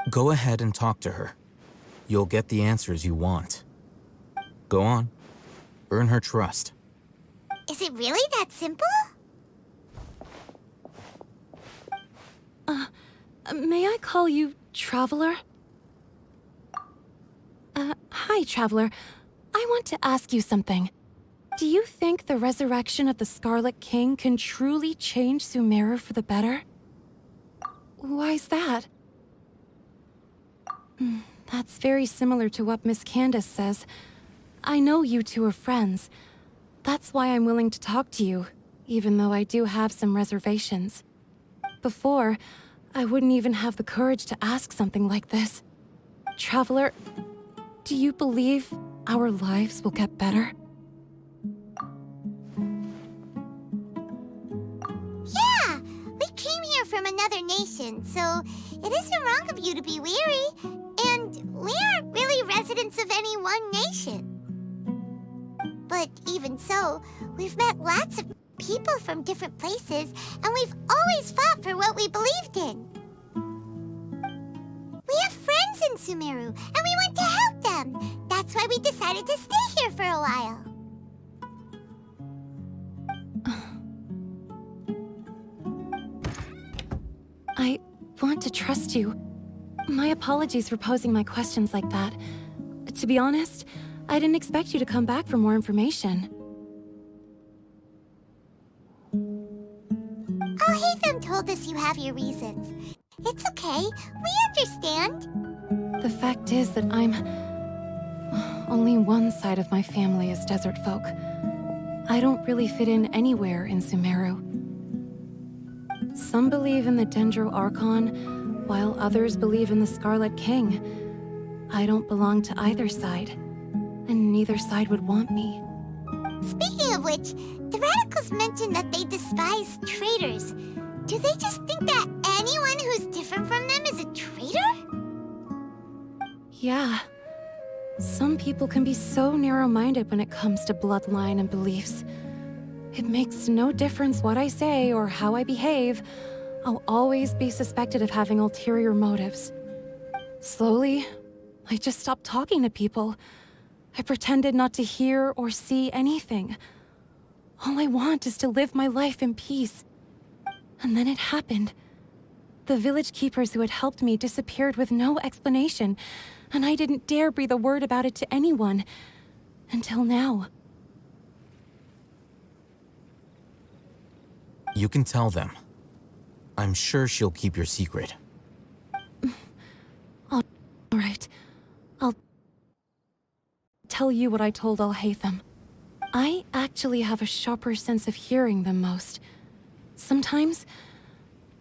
Go ahead and talk to her. You'll get the answers you want. Go on. Earn her trust. Is it really that simple? May I call you Traveler? Hi, Traveler. I want to ask you something. Do you think the resurrection of the Scarlet King can truly change Sumeru for the better? Why's that? That's very similar to what Miss Candace says. I know you two are friends. That's why I'm willing to talk to you, even though I do have some reservations. Before, I wouldn't even have the courage to ask something like this. Traveler, do you believe our lives will get better? Yeah! We came here from another nation, so it isn't wrong of you to be weary. And we aren't really residents of any one nation. But even so, we've met lots of people from different places, and we've always fought for what we believed in. We have friends in Sumeru, and we want to help them. That's why we decided to stay here for a while. I want to trust you. My apologies for posing my questions like that. To be honest, I didn't expect you to come back for more information. Alhaitham told us you have your reasons. It's okay. We understand. The fact is that only one side of my family is desert folk. I don't really fit in anywhere in Sumeru. Some believe in the Dendro Archon, while others believe in the Scarlet King. I don't belong to either side, and neither side would want me. Speaking of which, the Radicals mentioned that they despise traitors. Do they just think that anyone who's different from them is a traitor? Yeah. Some people can be so narrow-minded when it comes to bloodline and beliefs. It makes no difference what I say or how I behave. I'll always be suspected of having ulterior motives. Slowly, I just stopped talking to people. I pretended not to hear or see anything. All I want is to live my life in peace. And then it happened. The village keepers who had helped me disappeared with no explanation, and I didn't dare breathe a word about it to anyone. Until now. You can tell them. I'm sure she'll keep your secret. All right. I'll tell you what I told Alhaitham. I actually have a sharper sense of hearing than most. Sometimes,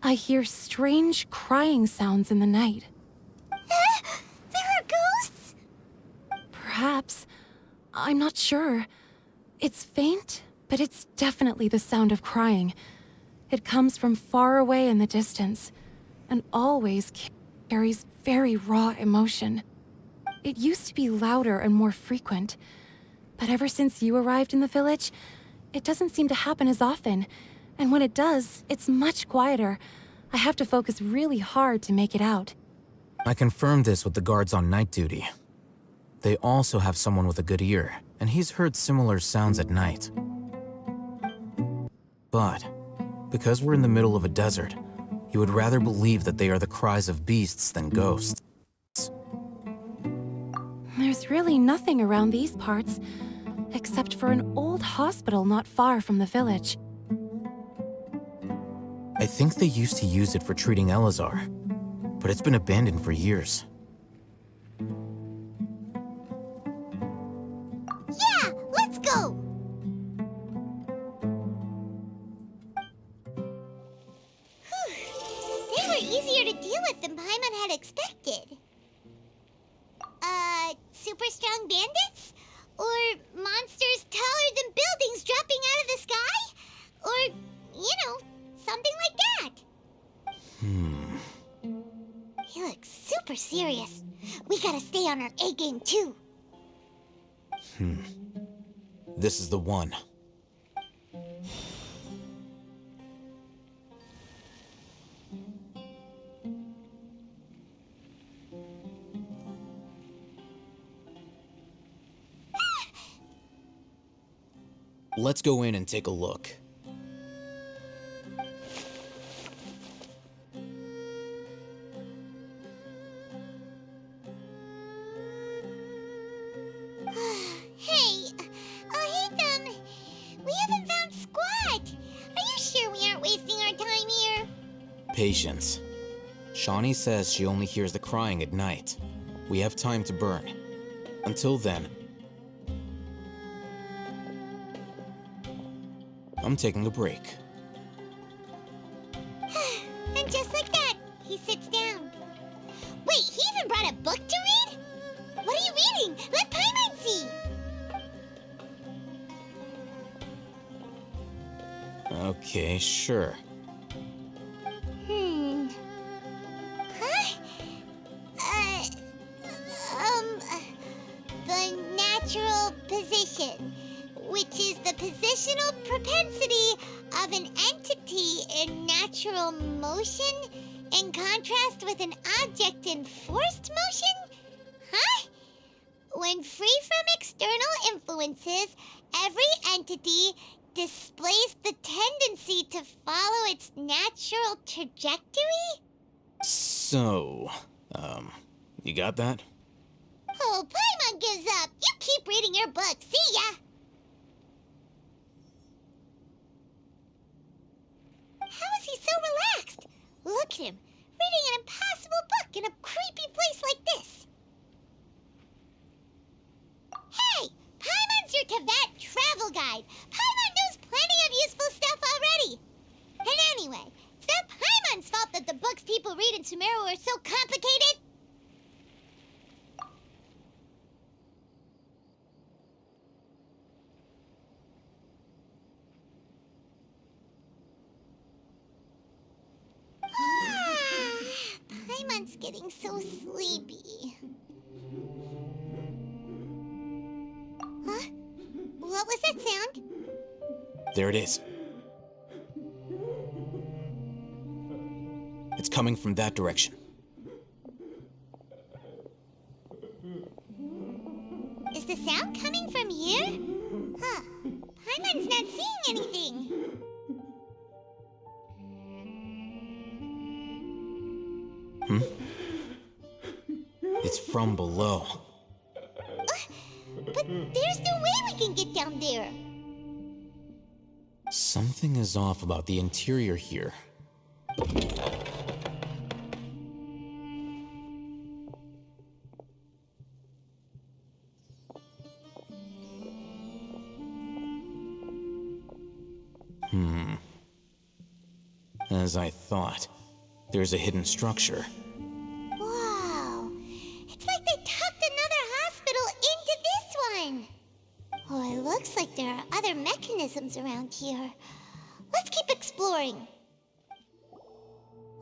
I hear strange crying sounds in the night. There are ghosts? Perhaps. I'm not sure. It's faint, but it's definitely the sound of crying. It comes from far away in the distance, and always carries very raw emotion. It used to be louder and more frequent, but ever since you arrived in the village, it doesn't seem to happen as often, and when it does, it's much quieter. I have to focus really hard to make it out. I confirmed this with the guards on night duty. They also have someone with a good ear, and he's heard similar sounds at night. But because we're in the middle of a desert, he would rather believe that they are the cries of beasts than ghosts. There's really nothing around these parts, except for an old hospital not far from the village. I think they used to use it for treating Elazar, but it's been abandoned for years. Yeah, let's go! easier to deal with than Paimon had expected. Super strong bandits? Or monsters taller than buildings dropping out of the sky? Or, something like that. He looks super serious. We gotta stay on our A game too. This is the one. Let's go in and take a look. Hey, we haven't found Squat. Are you sure we aren't wasting our time here? Patience. Shawnee says she only hears the crying at night. We have time to burn. Until then, I'm taking a break. And just like that, he sits down. Wait, he even brought a book to read? What are you reading? Let Paimon see! Okay, sure. The natural position, which is the positional propensity of an entity in natural motion in contrast with an object in forced motion? Huh? When free from external influences, every entity displays the tendency to follow its natural trajectory? So, you got that? Oh, Paimon gives up. You keep reading your book. See ya! How is he so relaxed? Look at him, reading an impossible book in a creepy place like this. Hey! Paimon's your Tibet travel guide. Paimon knows plenty of useful stuff already. And anyway, it's not Paimon's fault that the books people read in Sumeru are so complicated. Paimon's getting so sleepy. Huh? What was that sound? There it is. It's coming from that direction. Is the sound coming from here? Huh. Paimon's not seeing anything. It's from below. But there's no way we can get down there. Something is off about the interior here. As I thought, there's a hidden structure. Wow. It's like they tucked another hospital into this one. Oh, it looks like there are other mechanisms around here. Let's keep exploring.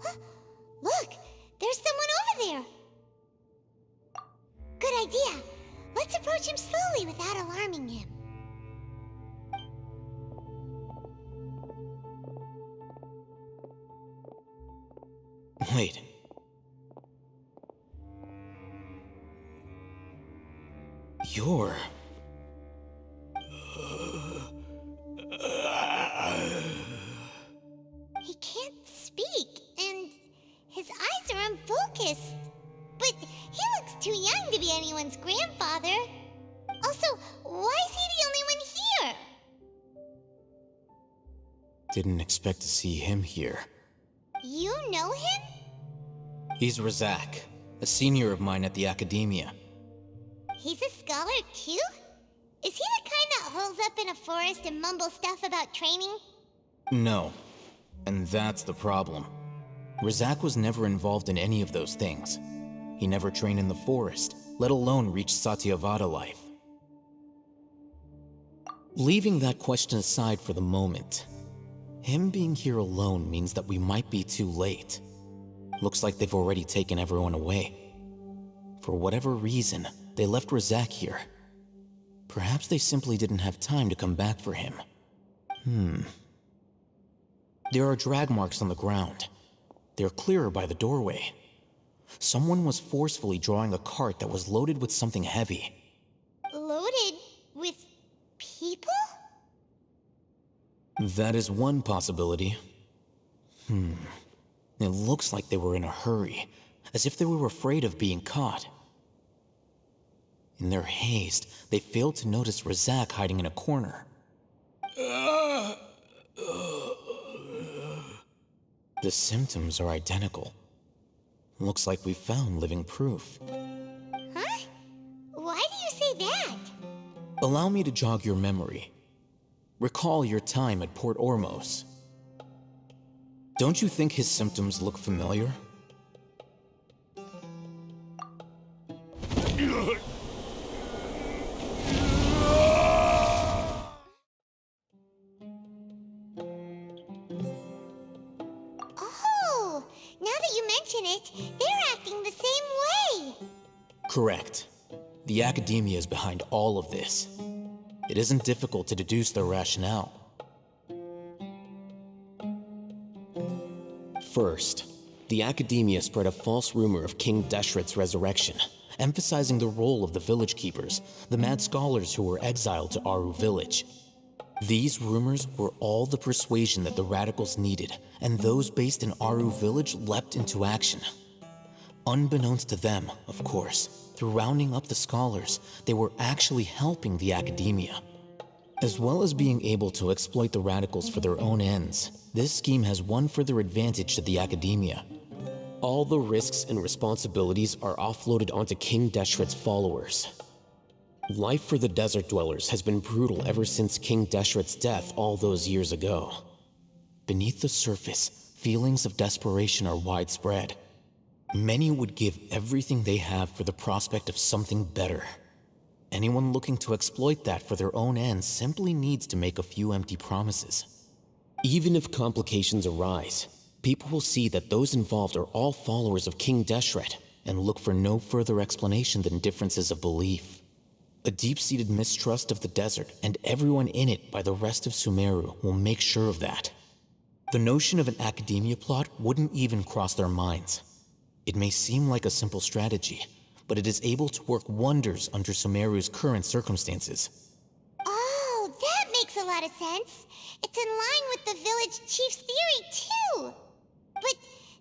Huh? Look, there's someone over there. Good idea. Let's approach him slowly without alarming him. Wait. You're... He can't speak, and his eyes are unfocused. But he looks too young to be anyone's grandfather. Also, why is he the only one here? Didn't expect to see him here. You know him? He's Razak, a senior of mine at the Academia. He's a scholar too? Is he the kind that holes up in a forest and mumbles stuff about training? No, and that's the problem. Razak was never involved in any of those things. He never trained in the forest, let alone reach Satyavada life. Leaving that question aside for the moment, him being here alone means that we might be too late. Looks like they've already taken everyone away. For whatever reason, they left Razak here. Perhaps they simply didn't have time to come back for him. There are drag marks on the ground. They're clearer by the doorway. Someone was forcefully drawing a cart that was loaded with something heavy. Loaded with people? That is one possibility. It looks like they were in a hurry, as if they were afraid of being caught. In their haste, they failed to notice Razak hiding in a corner. The symptoms are identical. Looks like we found living proof. Huh? Why do you say that? Allow me to jog your memory. Recall your time at Port Ormos. Don't you think his symptoms look familiar? Oh, now that you mention it, they're acting the same way. Correct. The Academia is behind all of this. It isn't difficult to deduce their rationale. First, the Academia spread a false rumor of King Deshret's resurrection, emphasizing the role of the village keepers, the mad scholars who were exiled to Aru village. These rumors were all the persuasion that the radicals needed, and those based in Aru village leapt into action. Unbeknownst to them, of course, through rounding up the scholars, they were actually helping the Academia. As well as being able to exploit the radicals for their own ends, this scheme has one further advantage to the Academia. All the risks and responsibilities are offloaded onto King Deshret's followers. Life for the desert dwellers has been brutal ever since King Deshret's death all those years ago. Beneath the surface, feelings of desperation are widespread. Many would give everything they have for the prospect of something better. Anyone looking to exploit that for their own ends simply needs to make a few empty promises. Even if complications arise, people will see that those involved are all followers of King Deshret and look for no further explanation than differences of belief. A deep-seated mistrust of the desert and everyone in it by the rest of Sumeru will make sure of that. The notion of an academia plot wouldn't even cross their minds. It may seem like a simple strategy, but it is able to work wonders under Sumeru's current circumstances. Oh, that makes a lot of sense. It's in line with the village chief's theory, too. But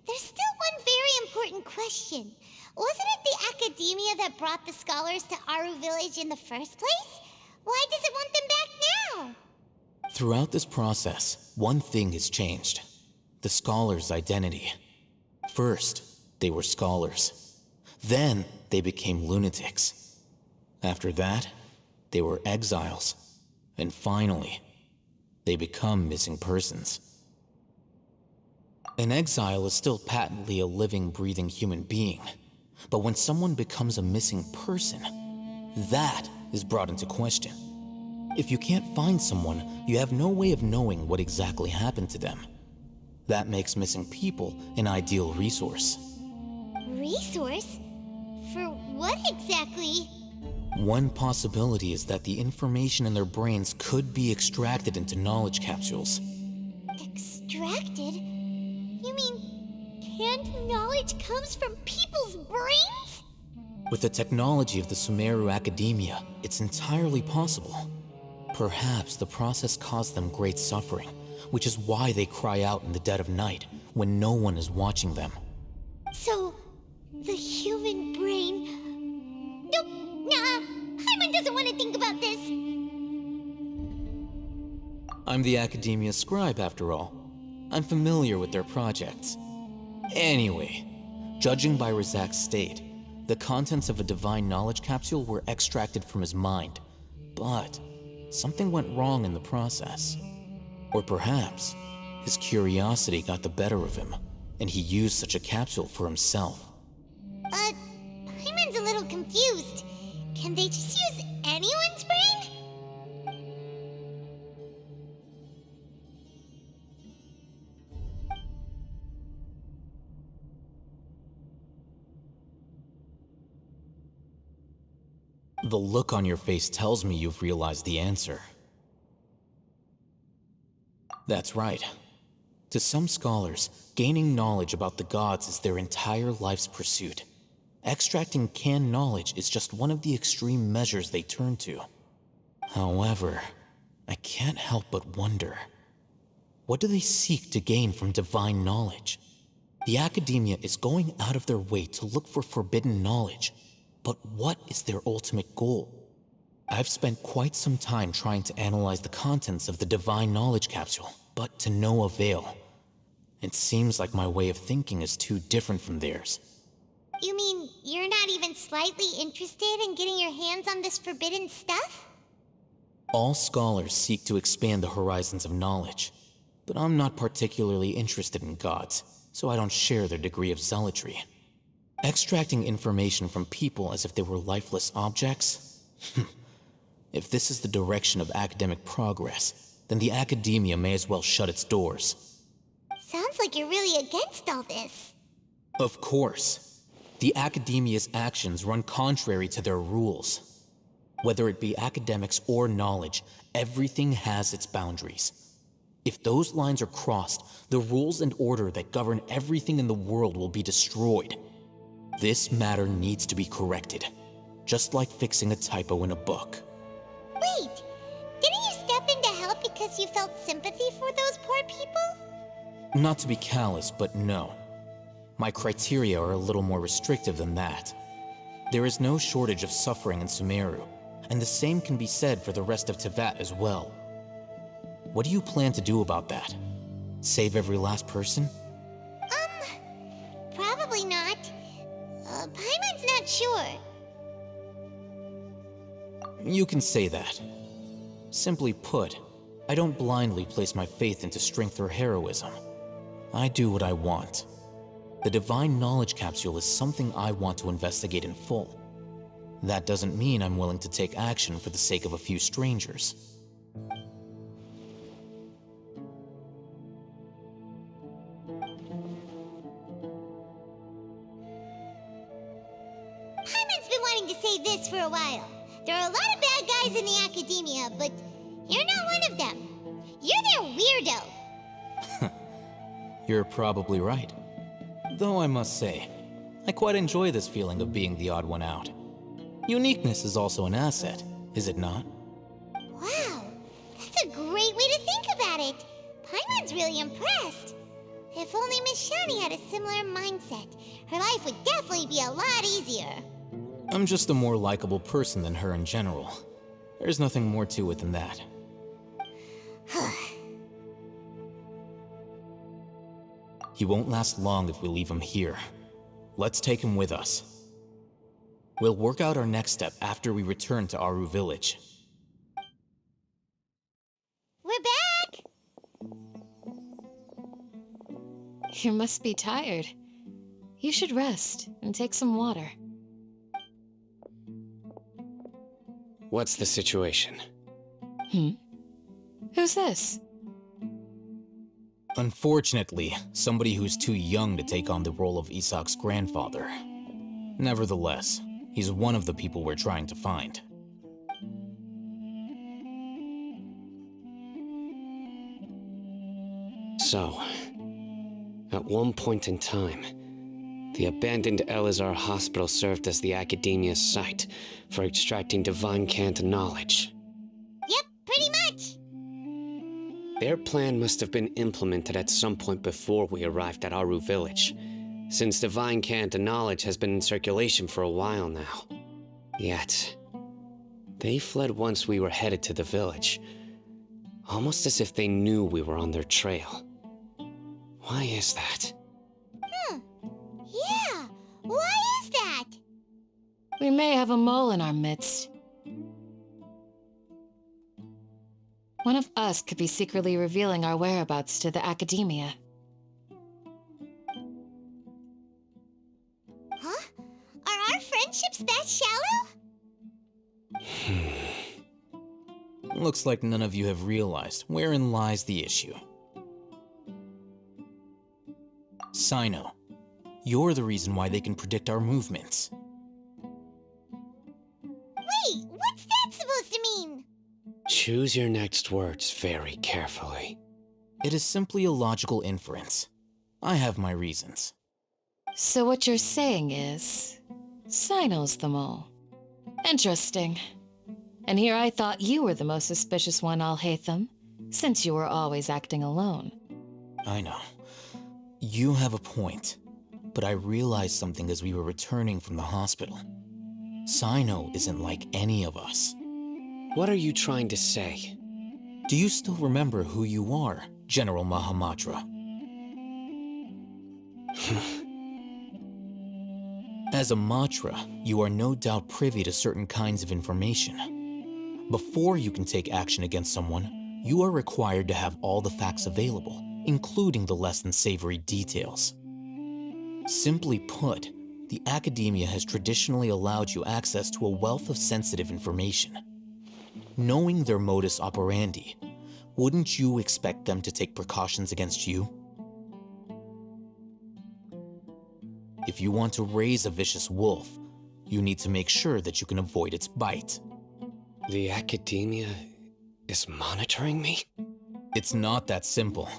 there's still one very important question. Wasn't it the Academia that brought the scholars to Aru village in the first place? Why does it want them back now? Throughout this process, one thing has changed. The scholars' identity. First, they were scholars. Then, they became lunatics. After that, they were exiles. And finally, they become missing persons. An exile is still patently a living, breathing human being. But when someone becomes a missing person, that is brought into question. If you can't find someone, you have no way of knowing what exactly happened to them. That makes missing people an ideal resource. Resource? For what exactly? One possibility is that the information in their brains could be extracted into knowledge capsules. Extracted? You mean canned knowledge comes from people's brains? With the technology of the Sumeru Academia, it's entirely possible. Perhaps the process caused them great suffering, which is why they cry out in the dead of night when no one is watching them. So, the human brain... Nope, nah, Paimon doesn't want to think about this. I'm the Academia scribe, after all. I'm familiar with their projects. Anyway, judging by Razak's state, the contents of a divine knowledge capsule were extracted from his mind. But something went wrong in the process. Or perhaps his curiosity got the better of him, and he used such a capsule for himself. Paimon's a little confused. Can they just use anyone's brain? The look on your face tells me you've realized the answer. That's right. To some scholars, gaining knowledge about the gods is their entire life's pursuit. Extracting canned knowledge is just one of the extreme measures they turn to. However, I can't help but wonder, what do they seek to gain from divine knowledge? The academia is going out of their way to look for forbidden knowledge, but what is their ultimate goal? I've spent quite some time trying to analyze the contents of the divine knowledge capsule, but to no avail. It seems like my way of thinking is too different from theirs. You mean you're not even slightly interested in getting your hands on this forbidden stuff? All scholars seek to expand the horizons of knowledge, but I'm not particularly interested in gods, so I don't share their degree of zealotry. Extracting information from people as if they were lifeless objects? If this is the direction of academic progress, then the academia may as well shut its doors. Sounds like you're really against all this. Of course. The academia's actions run contrary to their rules. Whether it be academics or knowledge, everything has its boundaries. If those lines are crossed, the rules and order that govern everything in the world will be destroyed. This matter needs to be corrected, just like fixing a typo in a book. Wait, didn't you step in to help because you felt sympathy for those poor people? Not to be callous, but no. My criteria are a little more restrictive than that. There is no shortage of suffering in Sumeru, and the same can be said for the rest of Teyvat as well. What do you plan to do about that? Save every last person? Probably not. Paimon's not sure. You can say that. Simply put, I don't blindly place my faith into strength or heroism. I do what I want. The divine knowledge capsule is something I want to investigate in full. That doesn't mean I'm willing to take action for the sake of a few strangers. Paimon's been wanting to say this for a while. There are a lot of bad guys in the academia, but you're not one of them. You're their weirdo. You're probably right. Though I must say, I quite enjoy this feeling of being the odd one out. Uniqueness is also an asset, is it not? Wow, that's a great way to think about it. Paimon's really impressed. If only Miss Shani had a similar mindset, her life would definitely be a lot easier. I'm just a more likable person than her in general. There's nothing more to it than that. He won't last long if we leave him here. Let's take him with us. We'll work out our next step after we return to Aru Village. We're back! You must be tired. You should rest and take some water. What's the situation? Who's this? Unfortunately, somebody who's too young to take on the role of Isak's grandfather. Nevertheless, he's one of the people we're trying to find. So, at one point in time, the abandoned Elazar Hospital served as the academia's site for extracting divine canned knowledge. Yep, pretty much. Their plan must have been implemented at some point before we arrived at Aru Village, since divine canned knowledge has been in circulation for a while now. Yet, they fled once we were headed to the village, almost as if they knew we were on their trail. Why is that? Yeah, why is that? We may have a mole in our midst. One of us could be secretly revealing our whereabouts to the academia. friendship's that shallow? Looks like none of you have realized wherein lies the issue. Sino, you're the reason why they can predict our movements. Wait, what's that supposed to mean? Choose your next words very carefully. It is simply a logical inference. I have my reasons. So what you're saying is, Sino's the mole. Interesting. And here I thought you were the most suspicious one, Alhaitham, since you were always acting alone. I know. You have a point, but I realized something as we were returning from the hospital. Sino isn't like any of us. What are you trying to say? Do you still remember who you are, General Mahamatra? As a Matra, you are no doubt privy to certain kinds of information. Before you can take action against someone, you are required to have all the facts available, including the less than savory details. Simply put, the academia has traditionally allowed you access to a wealth of sensitive information. Knowing their modus operandi, wouldn't you expect them to take precautions against you? If you want to raise a vicious wolf, you need to make sure that you can avoid its bite. The academia is monitoring me? It's not that simple.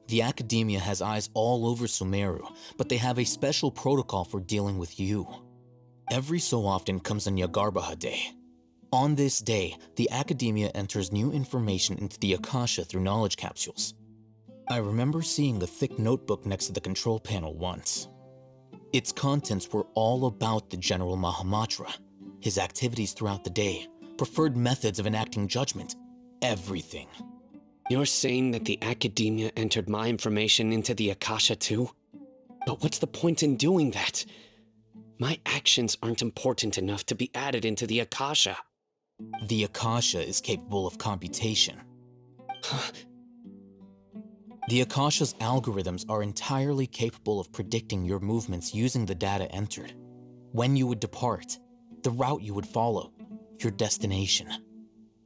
The academia has eyes all over Sumeru, but they have a special protocol for dealing with you. Every so often comes a Nyagarbaha Day. On this day, the academia enters new information into the Akasha through knowledge capsules. I remember seeing a thick notebook next to the control panel once. Its contents were all about the General Mahamatra, his activities throughout the day, preferred methods of enacting judgment, everything. You're saying that the academia entered my information into the Akasha too? But what's the point in doing that? My actions aren't important enough to be added into the Akasha. The Akasha is capable of computation. The Akasha's algorithms are entirely capable of predicting your movements using the data entered. When you would depart, the route you would follow, your destination.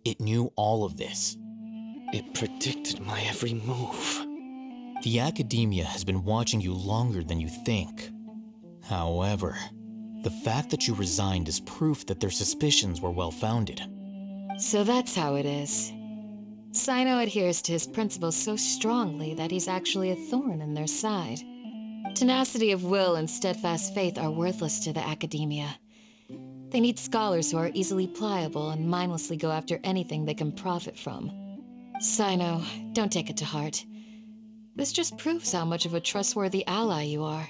It knew all of this. It predicted my every move. The academia has been watching you longer than you think. However, the fact that you resigned is proof that their suspicions were well-founded. So that's how it is. Sino adheres to his principles so strongly that he's actually a thorn in their side. Tenacity of will and steadfast faith are worthless to the academia. They need scholars who are easily pliable and mindlessly go after anything they can profit from. Sino, don't take it to heart. This just proves how much of a trustworthy ally you are.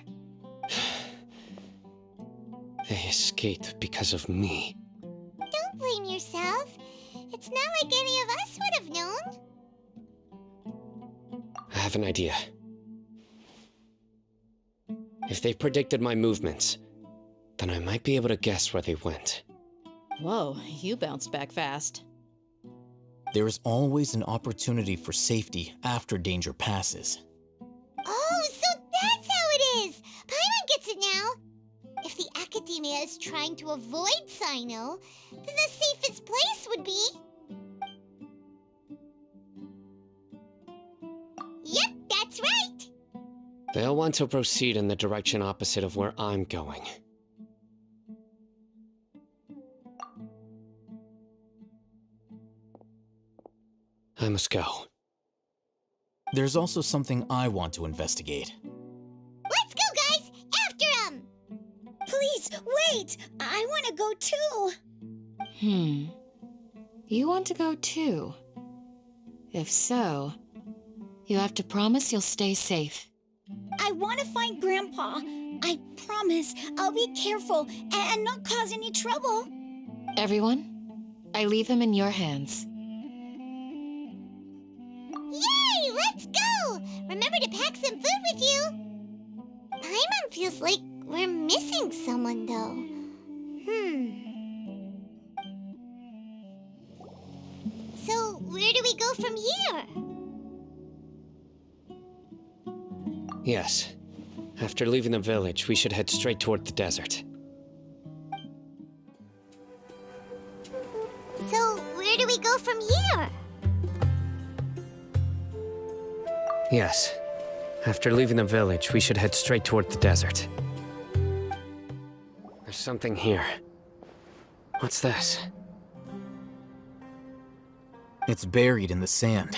They escaped because of me. Don't blame yourself. It's not like any of us would have known. I have an idea. If they predicted my movements, then I might be able to guess where they went. Whoa, you bounced back fast. There is always an opportunity for safety after danger passes. Oh, so that's how it is! Paimon gets it now! If the academia is trying to avoid Sino, then the safest place would be... Yep, that's right! They'll want to proceed in the direction opposite of where I'm going. I must go. There's also something I want to investigate. Let's go, guys! After him! Please, wait! I want to go too! You want to go too? If so, you have to promise you'll stay safe. I want to find Grandpa. I promise I'll be careful and not cause any trouble. Everyone, I leave him in your hands. Yay! Let's go! Remember to pack some food with you! Paimon feels like we're missing someone, though. So, where do we go from here? Yes. After leaving the village, we should head straight toward the desert. Yes. After leaving the village, we should head straight toward the desert. There's something here. What's this? It's buried in the sand.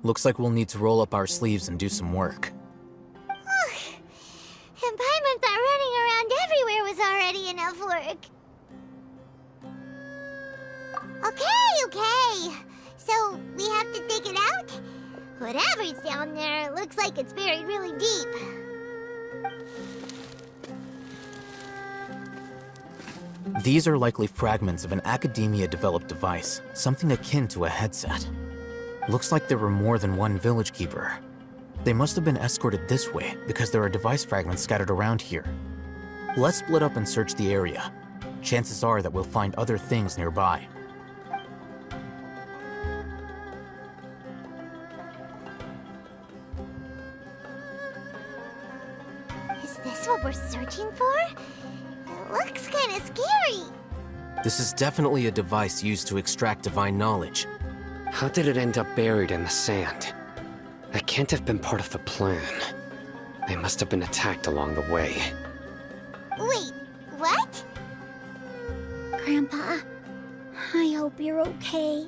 Looks like we'll need to roll up our sleeves and do some work. And Paimon thought running around everywhere was already enough work. Okay. So, we have to dig it out? Whatever's down there, it looks like it's buried really deep. These are likely fragments of an Academia-developed device, something akin to a headset. Looks like there were more than one village keeper. They must have been escorted this way because there are device fragments scattered around here. Let's split up and search the area. Chances are that we'll find other things nearby. Is this what we're searching for? It looks kinda scary. This is definitely a device used to extract divine knowledge. How did it end up buried in the sand? That can't have been part of the plan. They must have been attacked along the way. Wait, what? Grandpa, I hope you're okay.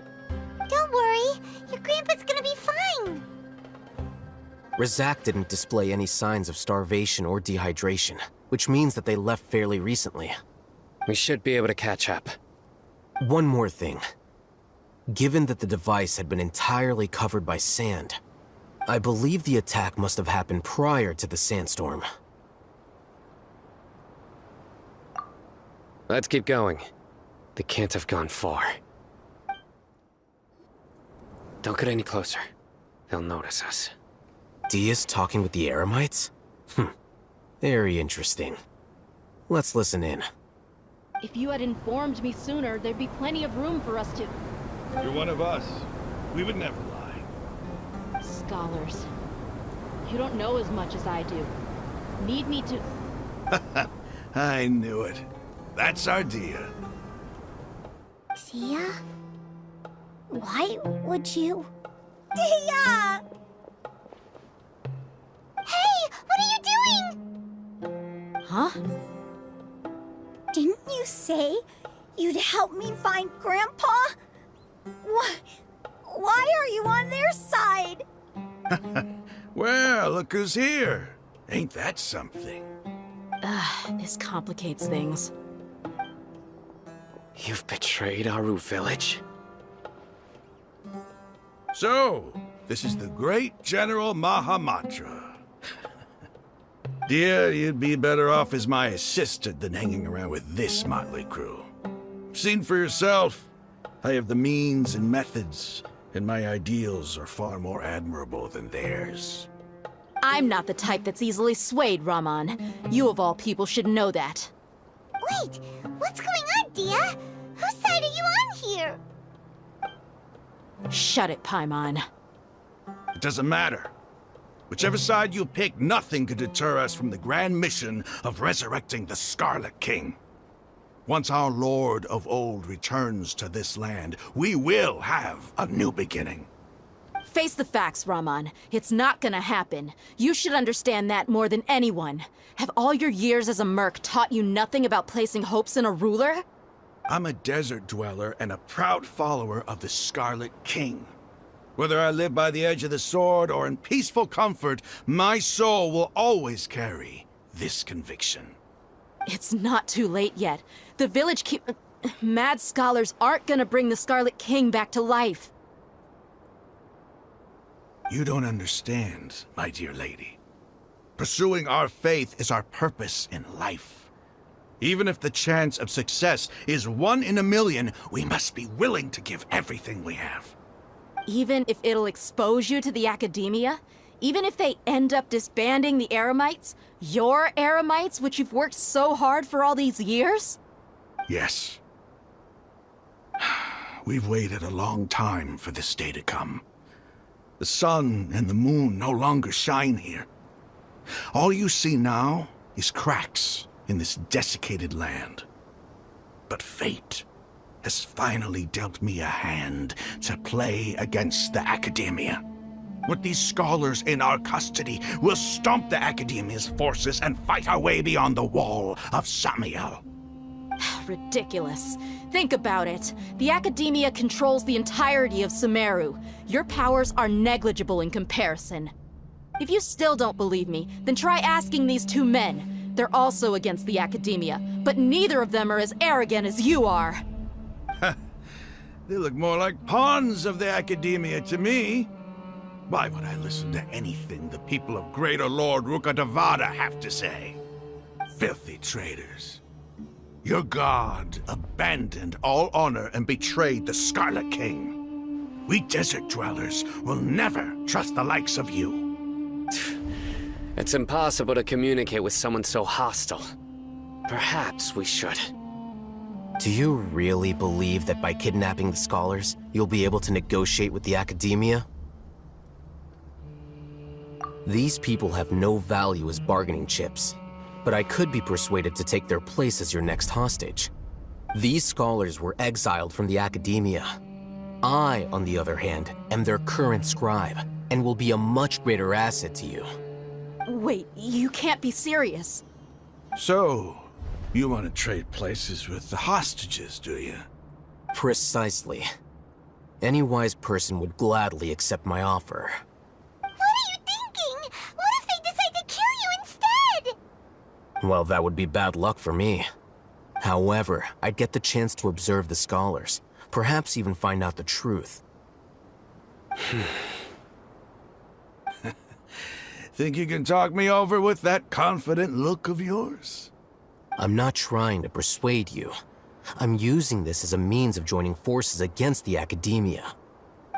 Don't worry, your grandpa's gonna be fine. Razak didn't display any signs of starvation or dehydration, which means that they left fairly recently. We should be able to catch up. One more thing. Given that the device had been entirely covered by sand, I believe the attack must have happened prior to the sandstorm. Let's keep going. They can't have gone far. Don't get any closer. They'll notice us. Dia's talking with the Eremites? Very interesting. Let's listen in. If you had informed me sooner, there'd be plenty of room for us to... You're one of us. We would never lie. Scholars. You don't know as much as I do. Need me to... I knew it. That's our Dia. Dia? Why would you? Dia! Hey, what are you doing? Huh? Didn't you say you'd help me find Grandpa? Why are you on their side? Well, look who's here. Ain't that something? This complicates things. You've betrayed Aru village? So, this is the great General Mahamatra. Dear, you'd be better off as my assistant than hanging around with this motley crew. Seen for yourself, I have the means and methods, and my ideals are far more admirable than theirs. I'm not the type that's easily swayed, Raman. You of all people should know that. Wait, what's going on, Dia? Whose side are you on here? Shut it, Paimon. It doesn't matter. Whichever side you pick, nothing could deter us from the grand mission of resurrecting the Scarlet King. Once our Lord of Old returns to this land, we will have a new beginning. Face the facts, Raman. It's not gonna happen. You should understand that more than anyone. Have all your years as a merc taught you nothing about placing hopes in a ruler? I'm a desert dweller and a proud follower of the Scarlet King. Whether I live by the edge of the sword or in peaceful comfort, my soul will always carry this conviction. It's not too late yet. The village mad scholars aren't gonna bring the Scarlet King back to life. You don't understand, my dear lady. Pursuing our faith is our purpose in life. Even if the chance of success is 1 in a million, we must be willing to give everything we have. Even if it'll expose you to the Academia? Even if they end up disbanding the Eremites? Your Eremites, which you've worked so hard for all these years? Yes. We've waited a long time for this day to come. The sun and the moon no longer shine here. All you see now is cracks in this desiccated land. But fate has finally dealt me a hand to play against the Academia. With these scholars in our custody, we'll stomp the Academia's forces and fight our way beyond the wall of Samiel. Ridiculous. Think about it. The Academia controls the entirety of Sumeru. Your powers are negligible in comparison. If you still don't believe me, then try asking these two men. They're also against the Academia, but neither of them are as arrogant as you are. They look more like pawns of the Academia to me. Why would I listen to anything the people of Greater Lord Rukkhadevada have to say? Filthy traitors. Your god abandoned all honor and betrayed the Scarlet King. We desert dwellers will never trust the likes of you. It's impossible to communicate with someone so hostile. Perhaps we should. Do you really believe that by kidnapping the scholars, you'll be able to negotiate with the Academia? These people have no value as bargaining chips, but I could be persuaded to take their place as your next hostage. These scholars were exiled from the Academia. I, on the other hand, am their current scribe, and will be a much greater asset to you. Wait, you can't be serious. So, you want to trade places with the hostages, do you? Precisely. Any wise person would gladly accept my offer. What are you thinking? What if they decide to kill you instead? Well, that would be bad luck for me. However, I'd get the chance to observe the scholars, perhaps even find out the truth. Think you can talk me over with that confident look of yours? I'm not trying to persuade you. I'm using this as a means of joining forces against the Academia.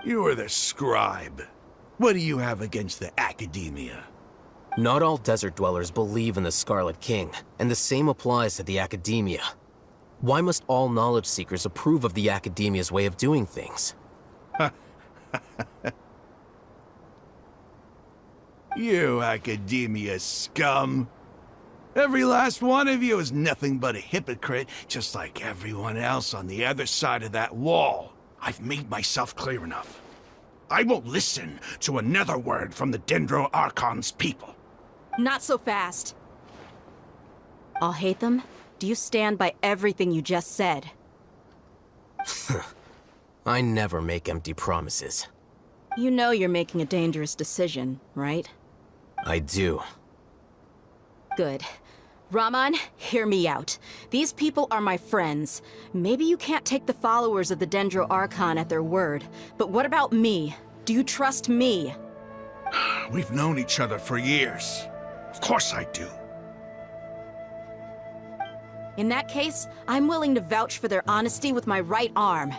You are the scribe. What do you have against the Academia? Not all desert dwellers believe in the Scarlet King, and the same applies to the Academia. Why must all knowledge seekers approve of the Academia's way of doing things? You Academia scum. Every last one of you is nothing but a hypocrite, just like everyone else on the other side of that wall. I've made myself clear enough. I won't listen to another word from the Dendro Archon's people. Not so fast. I'll hate them. Do you stand by everything you just said? I never make empty promises. You know you're making a dangerous decision, right? I do. Good. Raman, hear me out. These people are my friends. Maybe you can't take the followers of the Dendro Archon at their word, but what about me? Do you trust me? We've known each other for years. Of course I do. In that case, I'm willing to vouch for their honesty with my right arm.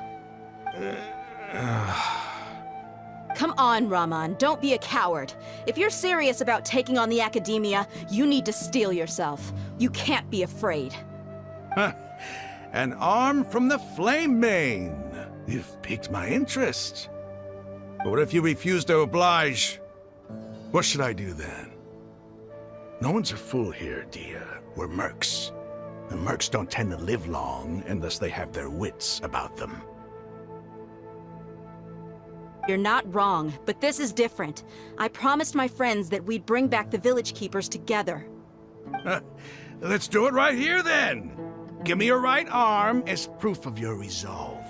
Come on, Raman, don't be a coward. If you're serious about taking on the Academia, you need to steel yourself. You can't be afraid. An arm from the Flame Mane. You've piqued my interest. But what if you refuse to oblige? What should I do then? No one's a fool here, Dia. We're mercs. And mercs don't tend to live long unless they have their wits about them. You're not wrong, but this is different. I promised my friends that we'd bring back the village keepers together. Let's do it right here, then. Give me your right arm as proof of your resolve.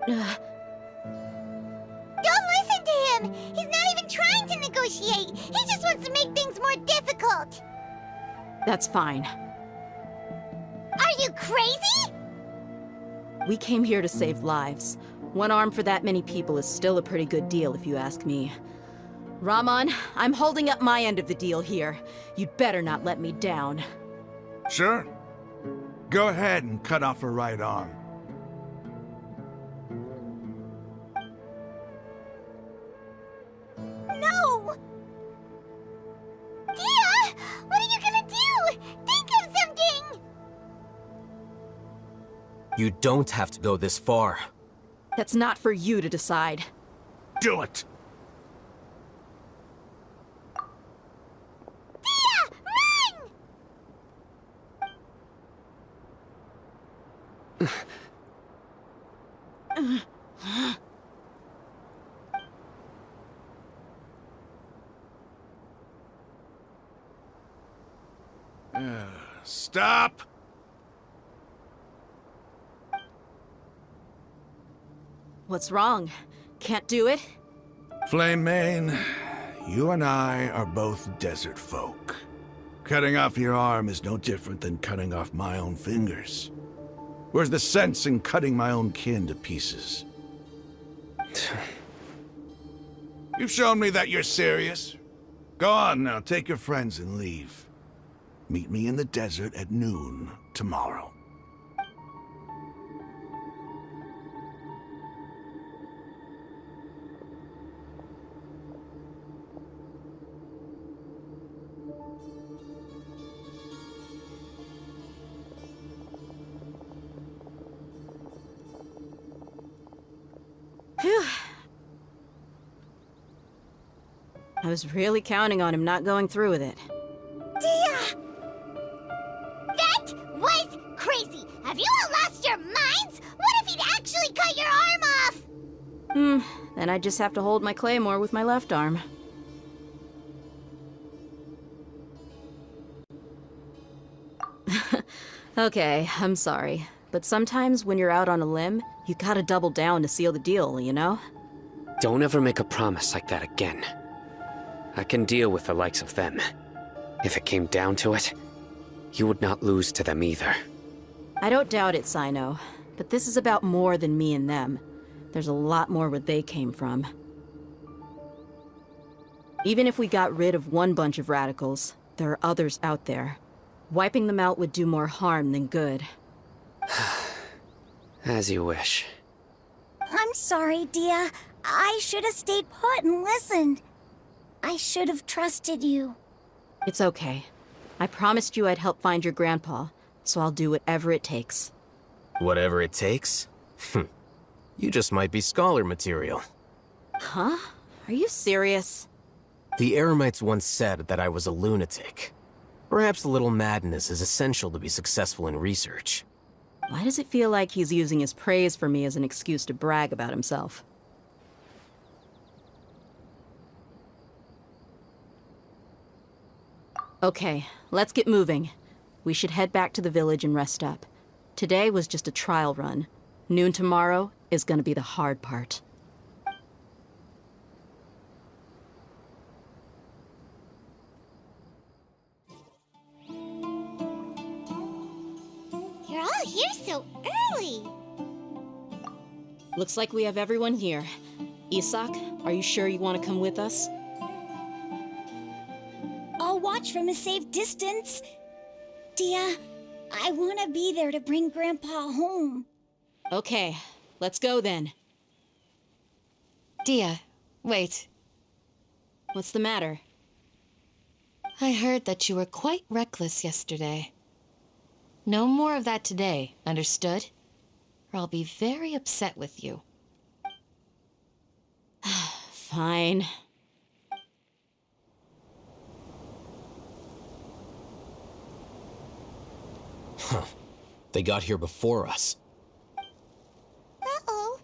Don't listen to him! He's not even trying to negotiate! He just wants to make things more difficult! That's fine. Are you crazy? We came here to save lives. One arm for that many people is still a pretty good deal, if you ask me. Raman, I'm holding up my end of the deal here. You'd better not let me down. Sure. Go ahead and cut off her right arm. No! Dia! What are you gonna do? Think of something! You don't have to go this far. That's not for you to decide. Do it! Dia! Run! Stop! What's wrong? Can't do it? Flame Mane, you and I are both desert folk. Cutting off your arm is no different than cutting off my own fingers. Where's the sense in cutting my own kin to pieces? You've shown me that you're serious. Go on now, take your friends and leave. Meet me in the desert at noon tomorrow. Phew. I was really counting on him not going through with it. Dia! That was crazy! Have you all lost your minds? What if he'd actually cut your arm off? Then I just have to hold my claymore with my left arm. Okay, I'm sorry. But sometimes when you're out on a limb, you gotta double down to seal the deal, you know? Don't ever make a promise like that again. I can deal with the likes of them. If it came down to it, you would not lose to them either. I don't doubt it, Sino. But this is about more than me and them. There's a lot more where they came from. Even if we got rid of one bunch of radicals, there are others out there. Wiping them out would do more harm than good. As you wish. I'm sorry, Dia. I should have stayed put and listened. I should have trusted you. It's okay. I promised you I'd help find your grandpa, so I'll do whatever it takes. Whatever it takes? You just might be scholar material. Huh? Are you serious? The Eremites once said that I was a lunatic. Perhaps a little madness is essential to be successful in research. Why does it feel like he's using his praise for me as an excuse to brag about himself? Okay, let's get moving. We should head back to the village and rest up. Today was just a trial run. Noon tomorrow is gonna be the hard part. You're all here so early. Looks like we have everyone here. Isak, are you sure you want to come with us? I'll watch from a safe distance. Dia, I want to be there to bring Grandpa home. Okay, let's go then. Dia, wait. What's the matter? I heard that you were quite reckless yesterday. No more of that today, understood? Or I'll be very upset with you. Fine. Huh. They got here before us. Uh-oh.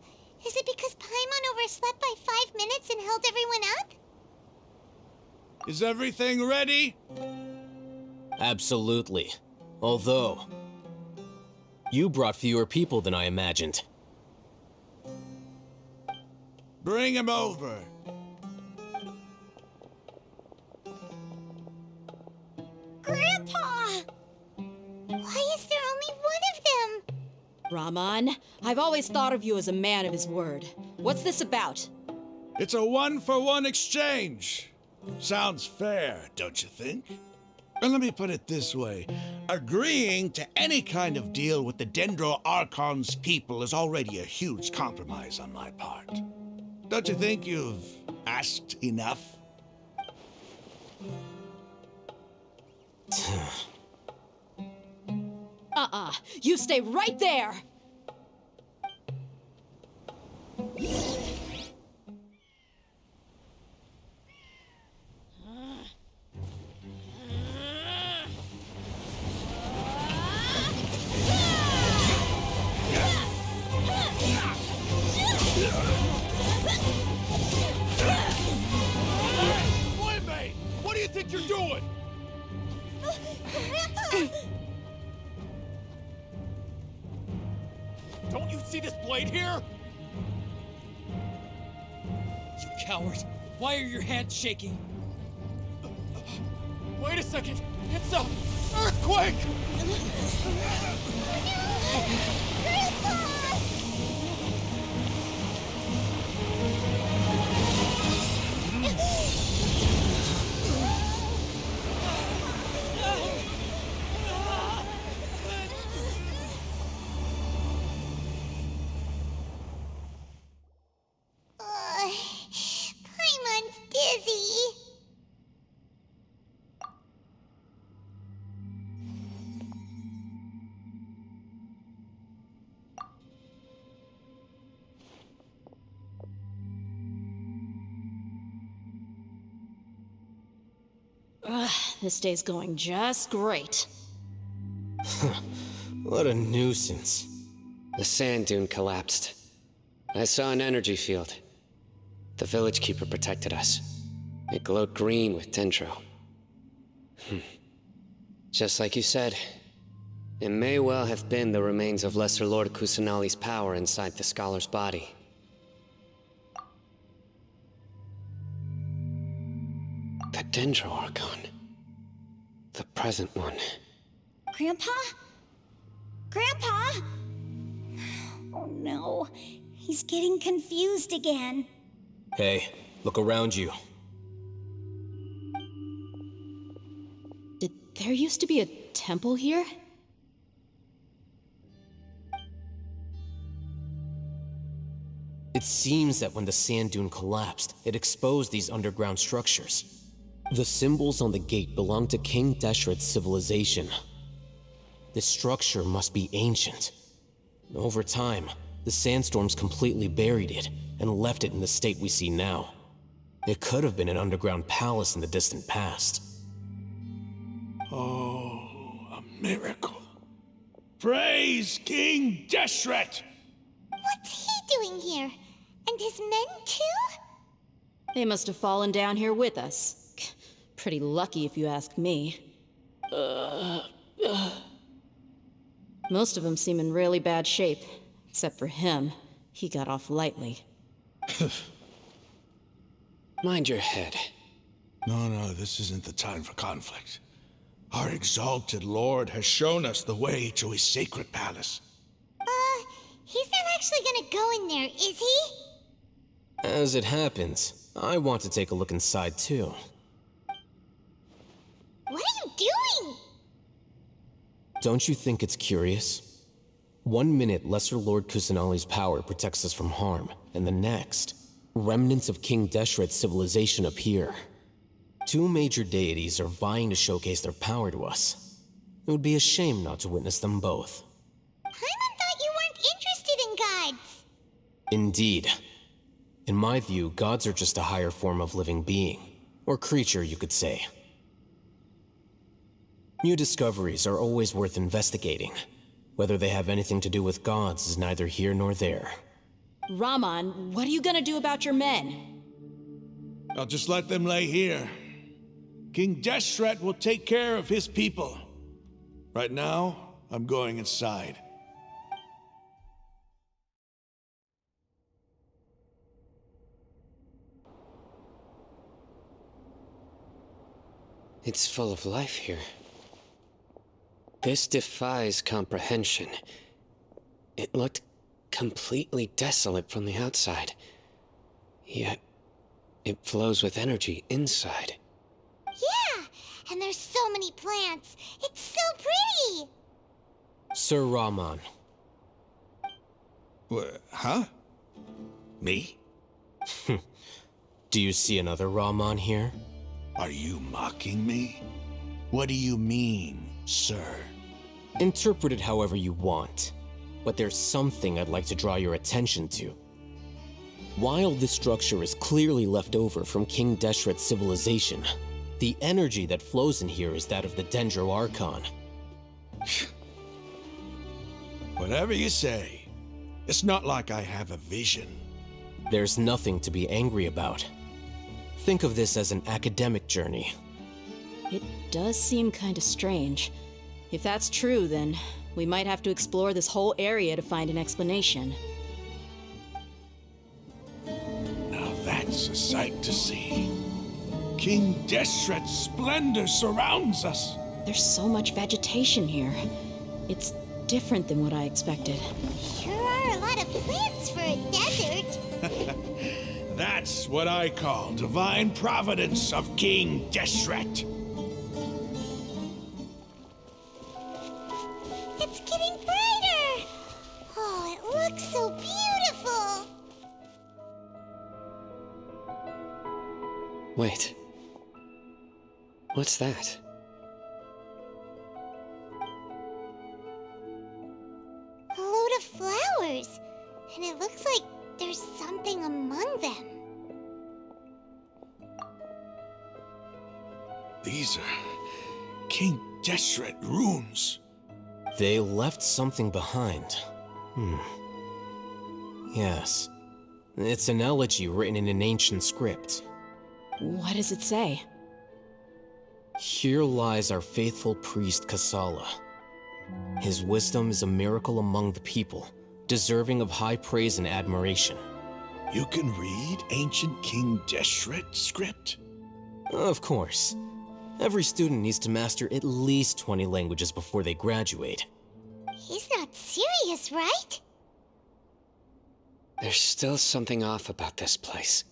Is it because Paimon overslept by 5 minutes and held everyone up? Is everything ready? Absolutely. Although, you brought fewer people than I imagined. Bring him over. Grandpa! Why is there only one of them? Rahman, I've always thought of you as a man of his word. What's this about? It's a 1-for-1 exchange. Sounds fair, don't you think? And let me put it this way. Agreeing to any kind of deal with the Dendro Archon's people is already a huge compromise on my part. Don't you think you've asked enough? You stay right there! What do you think you're doing? Don't you see this blade here? You coward! Why are your hands shaking? Wait a second! It's a earthquake! Paimon's dizzy. This day's going just great. What a nuisance. The sand dune collapsed. I saw an energy field. The village keeper protected us. It glowed green with dendro. Just like you said, it may well have been the remains of Lesser Lord Kusanali's power inside the scholar's body. The dendro Archon. The present one. Grandpa? Grandpa? Oh no, he's getting confused again. Hey, look around you. Did there used to be a temple here? It seems that when the sand dune collapsed, it exposed these underground structures. The symbols on the gate belong to King Deshret's civilization. This structure must be ancient. Over time, the sandstorms completely buried it and left it in the state we see now. It could have been an underground palace in the distant past. Oh, a miracle. Praise King Deshret! What's he doing here? And his men too? They must have fallen down here with us. Pretty lucky if you ask me. Most of them seem in really bad shape. Except for him. He got off lightly. Mind your head. No, this isn't the time for conflict. Our exalted lord has shown us the way to his sacred palace. He's not actually gonna go in there, is he? As it happens, I want to take a look inside too. What are you doing? Don't you think it's curious? 1 minute, Lesser Lord Kusanali's power protects us from harm, and the next, remnants of King Deshret's civilization appear. 2 major deities are vying to showcase their power to us. It would be a shame not to witness them both. Paimon thought you weren't interested in gods. Indeed. In my view, gods are just a higher form of living being, or creature, you could say. New discoveries are always worth investigating. Whether they have anything to do with gods is neither here nor there. Raman, what are you gonna do about your men? I'll just let them lay here. King Deshret will take care of his people. Right now, I'm going inside. It's full of life here. This defies comprehension. It looked completely desolate from the outside. Yet, it flows with energy inside. Yeah, and there's so many plants. It's so pretty. Sir Raman. Huh? Me? Do you see another Raman here? Are you mocking me? What do you mean, sir? Interpret it however you want, but there's something I'd like to draw your attention to. While this structure is clearly left over from King Deshret's civilization, the energy that flows in here is that of the Dendro Archon. Whatever you say. It's not like I have a vision. There's nothing to be angry about. Think of this as an academic journey. It does seem kind of strange. If that's true, then we might have to explore this whole area to find an explanation. Now that's a sight to see. King Deshret's splendor surrounds us. There's so much vegetation here. It's different than what I expected. Sure are a lot of plants for a desert. That's what I call divine providence of King Deshret. It's getting brighter. Oh, it looks so beautiful. Wait. What's that? A load of flowers. And it looks like there's something among them. These are King Deshret runes. They left something behind. Yes. It's an elegy written in an ancient script. What does it say? Here lies our faithful priest Kasala. His wisdom is a miracle among the people, deserving of high praise and admiration. You can read ancient King Deshret script? Of course. Every student needs to master at least 20 languages before they graduate. He's not serious, right? There's still something off about this place.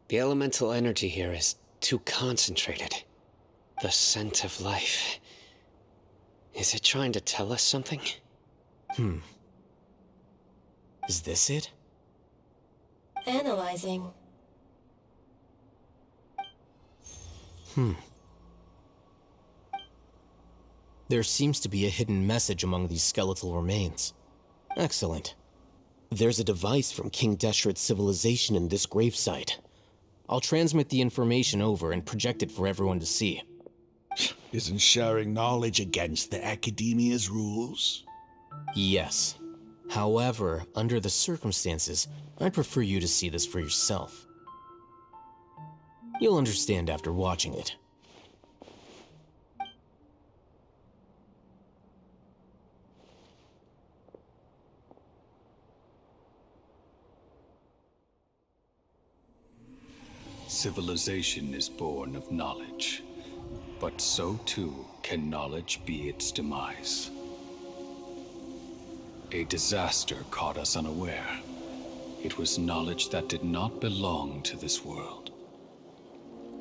The elemental energy here is too concentrated. The scent of life. Is it trying to tell us something? Is this it? Analyzing. There seems to be a hidden message among these skeletal remains. Excellent. There's a device from King Deshret's civilization in this gravesite. I'll transmit the information over and project it for everyone to see. Isn't sharing knowledge against the Academia's rules? Yes. However, under the circumstances, I'd prefer you to see this for yourself. You'll understand after watching it. Civilization is born of knowledge, but so too can knowledge be its demise. A disaster caught us unaware. It was knowledge that did not belong to this world.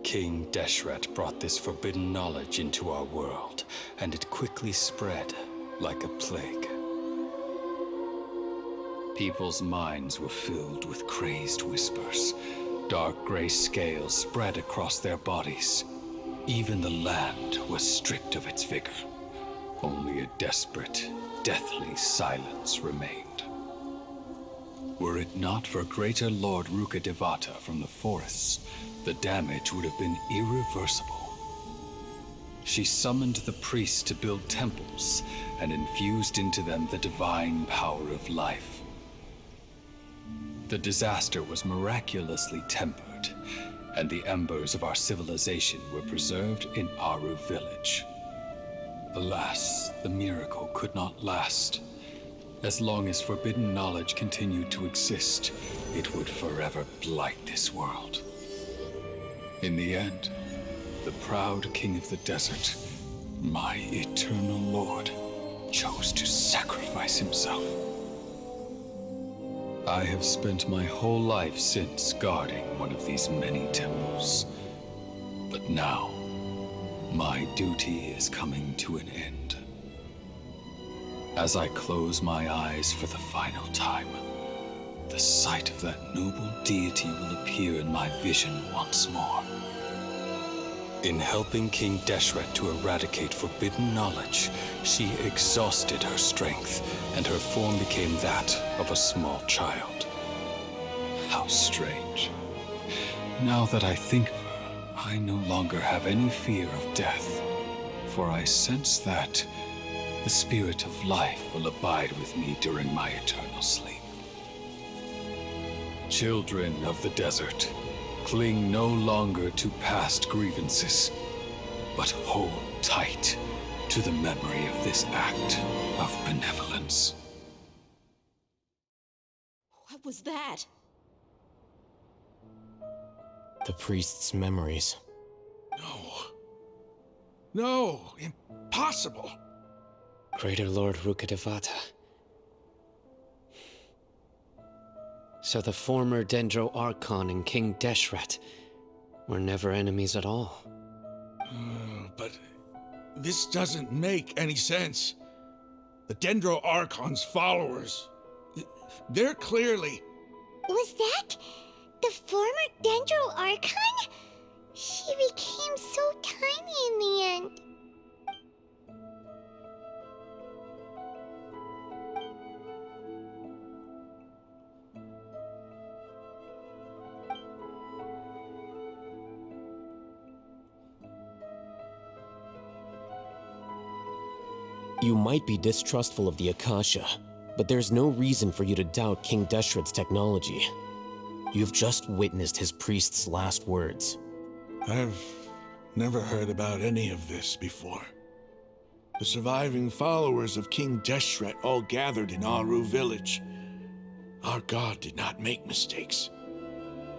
King Deshret brought this forbidden knowledge into our world, and it quickly spread like a plague. People's minds were filled with crazed whispers. Dark gray scales spread across their bodies. Even the land was stripped of its vigor. Only a desperate, deathly silence remained. Were it not for greater Lord Rukkhadevata from the forests, the damage would have been irreversible. She summoned the priests to build temples and infused into them the divine power of life. The disaster was miraculously tempered, and the embers of our civilization were preserved in Aru village. Alas, the miracle could not last. As long as forbidden knowledge continued to exist, it would forever blight this world. In the end, the proud king of the desert, my eternal lord, chose to sacrifice himself. I have spent my whole life since guarding one of these many temples. But now, my duty is coming to an end. As I close my eyes for the final time, the sight of that noble deity will appear in my vision once more. In helping King Deshret to eradicate forbidden knowledge, she exhausted her strength, and her form became that of a small child. How strange. Now that I think of her, I no longer have any fear of death, for I sense that the spirit of life will abide with me during my eternal sleep. Children of the desert, cling no longer to past grievances. but hold tight to the memory of this act of benevolence. What was that? The priest's memories. No, impossible. Greater Lord Rukkhadevata. So the former Dendro Archon and King Deshret were never enemies at all. But this doesn't make any sense. The Dendro Archon's followers, they're clearly... Was that the former Dendro Archon? She became so tiny in the end. You might be distrustful of the Akasha, but there's no reason for you to doubt King Deshret's technology. You've just witnessed his priest's last words. I've never heard about any of this before. The surviving followers of King Deshret all gathered in Aru village. Our god did not make mistakes.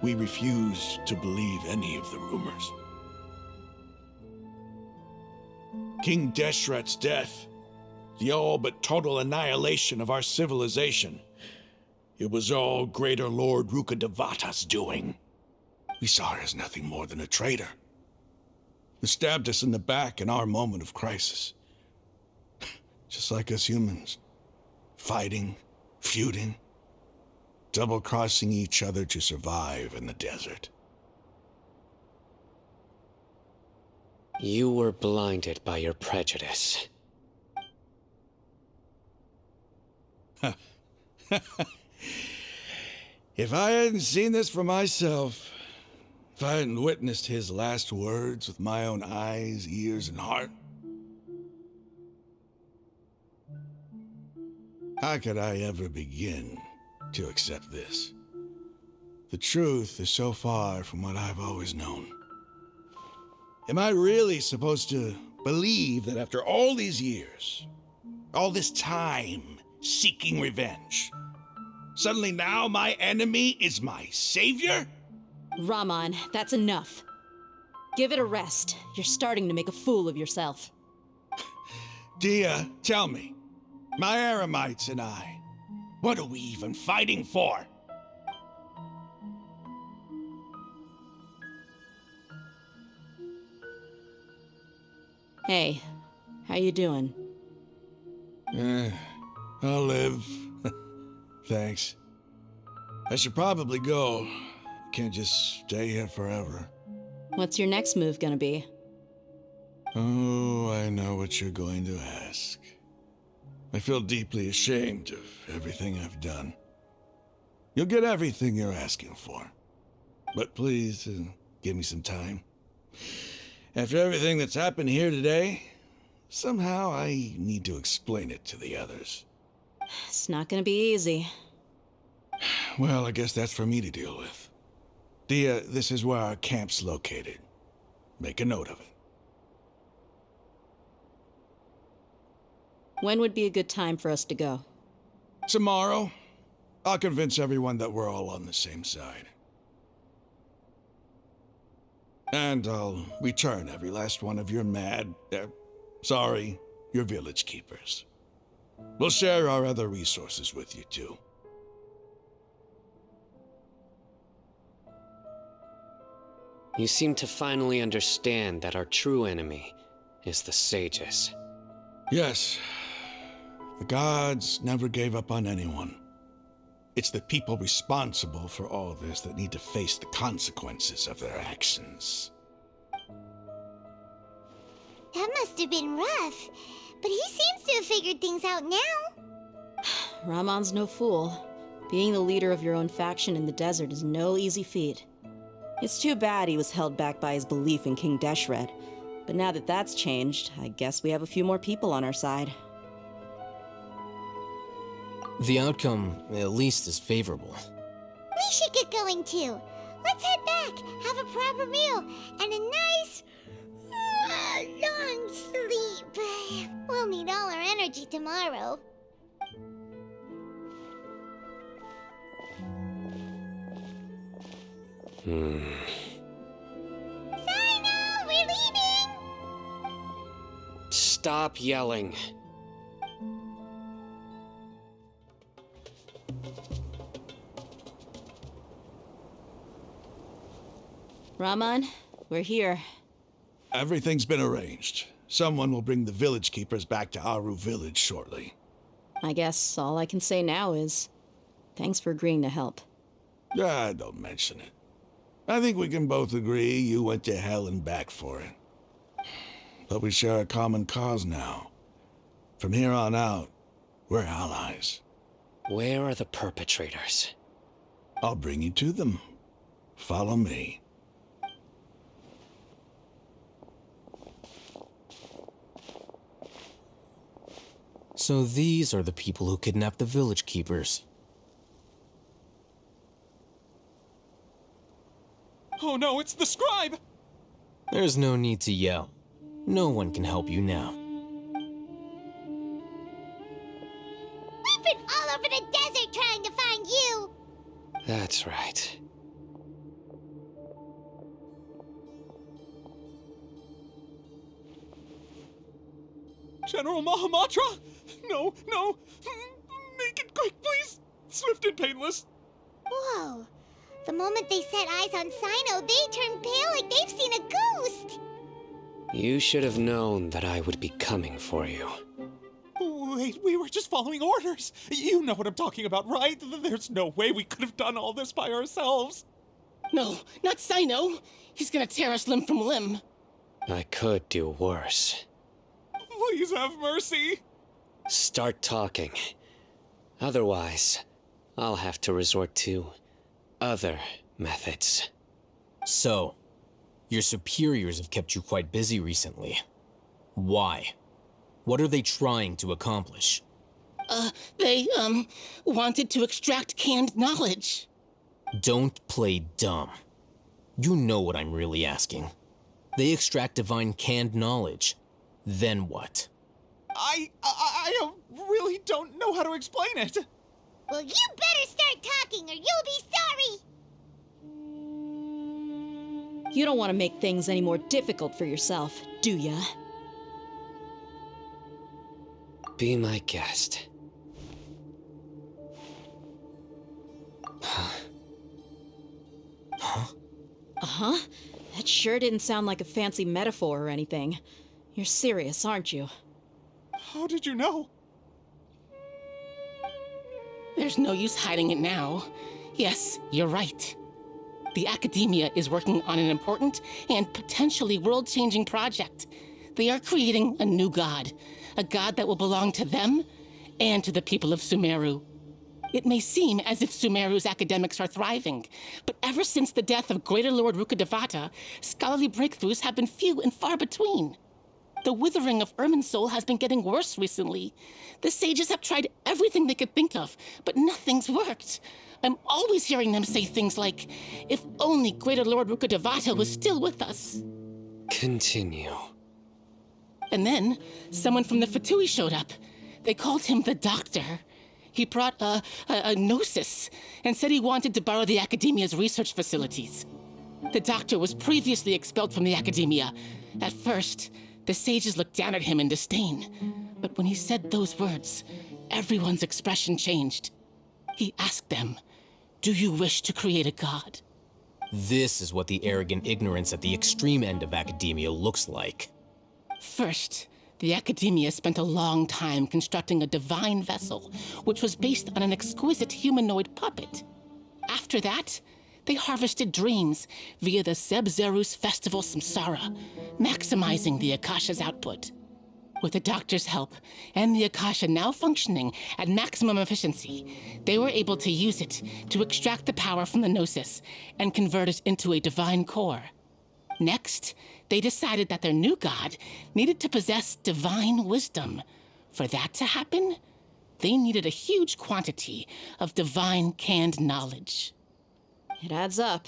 We refused to believe any of the rumors. King Deshret's death, the all but total annihilation of our civilization, it was all Greater Lord Rukkhadevata's doing. We saw her as nothing more than a traitor, who stabbed us in the back in our moment of crisis. Just like us humans, fighting, feuding, double-crossing each other to survive in the desert. You were blinded by your prejudice. If I hadn't seen this for myself, if I hadn't witnessed his last words with my own eyes, ears, and heart, how could I ever begin to accept this? The truth is so far from what I've always known. Am I really supposed to believe that after all these years, all this time seeking revenge, suddenly now my enemy is my savior? Raman, that's enough. Give it a rest. You're starting to make a fool of yourself. Dia, tell me, my Eremites and I, what are we even fighting for? Hey, how you doing? I'll live. Thanks. I should probably go. Can't just stay here forever. What's your next move gonna be? Oh, I know what you're going to ask. I feel deeply ashamed of everything I've done. You'll get everything you're asking for. But please, give me some time. After everything that's happened here today, somehow I need to explain it to the others. It's not gonna be easy. Well, I guess that's for me to deal with. Dia, this is where our camp's located. Make a note of it. When would be a good time for us to go? Tomorrow. I'll convince everyone that we're all on the same side. And I'll return every last one of your your village keepers. We'll share our other resources with you too. You seem to finally understand that our true enemy is the sages. Yes. The gods never gave up on anyone. It's the people responsible for all this that need to face the consequences of their actions. That must have been rough, but he seems to have figured things out now. Raman's no fool. Being the leader of your own faction in the desert is no easy feat. It's too bad he was held back by his belief in King Deshret, but now that that's changed, I guess we have a few more people on our side. The outcome, at least, is favorable. We should get going too. Let's head back, have a proper meal, and a nice energy tomorrow. Sino, we're leaving! Stop yelling. Raman, we're here. Everything's been arranged. Someone will bring the village keepers back to Aru village shortly. I guess all I can say now is thanks for agreeing to help. Don't mention it. I think we can both agree you went to hell and back for it. But we share a common cause now. From here on out, we're allies. Where are the perpetrators? I'll bring you to them. Follow me. So these are the people who kidnapped the village keepers. Oh no, it's the scribe! There's no need to yell. No one can help you now. We've been all over the desert trying to find you! That's right. General Mahamatra? No, no! Make it quick, please! Swift and painless! Whoa. The moment they set eyes on Sino, they turned pale like they've seen a ghost! You should have known that I would be coming for you. Wait, we were just following orders! You know what I'm talking about, right? There's no way we could have done all this by ourselves! No, not Sino! He's gonna tear us limb from limb! I could do worse. Please have mercy! Start talking. Otherwise, I'll have to resort to other methods. So, your superiors have kept you quite busy recently. Why? What are they trying to accomplish? They wanted to extract canned knowledge. Don't play dumb. You know what I'm really asking. They extract divine canned knowledge. Then what? I really don't know how to explain it. Well, you better start talking or you'll be sorry! You don't want to make things any more difficult for yourself, do ya? Be my guest. Uh-huh. That sure didn't sound like a fancy metaphor or anything. You're serious, aren't you? How did you know? There's no use hiding it now. Yes, you're right. The Academia is working on an important and potentially world-changing project. They are creating a new god. A god that will belong to them and to the people of Sumeru. It may seem as if Sumeru's academics are thriving, but ever since the death of Greater Lord Rukkhadevata, scholarly breakthroughs have been few and far between. The withering of Irminsul has been getting worse recently. The sages have tried everything they could think of, but nothing's worked. I'm always hearing them say things like, if only Greater Lord Rukkhadevata was still with us. Continue. And then, someone from the Fatui showed up. They called him the Doctor. He brought a gnosis and said he wanted to borrow the Academia's research facilities. The Doctor was previously expelled from the Academia. At first, the sages looked down at him in disdain. But when he said those words, everyone's expression changed. He asked them, "Do you wish to create a god?" This is what the arrogant ignorance at the extreme end of academia looks like. First, the Academia spent a long time constructing a divine vessel, which was based on an exquisite humanoid puppet. After that, they harvested dreams via the Sebzerus Festival Samsara, maximizing the Akasha's output. With the Doctor's help, and the Akasha now functioning at maximum efficiency, they were able to use it to extract the power from the Gnosis and convert it into a divine core. Next, they decided that their new god needed to possess divine wisdom. For that to happen, they needed a huge quantity of divine canned knowledge. It adds up.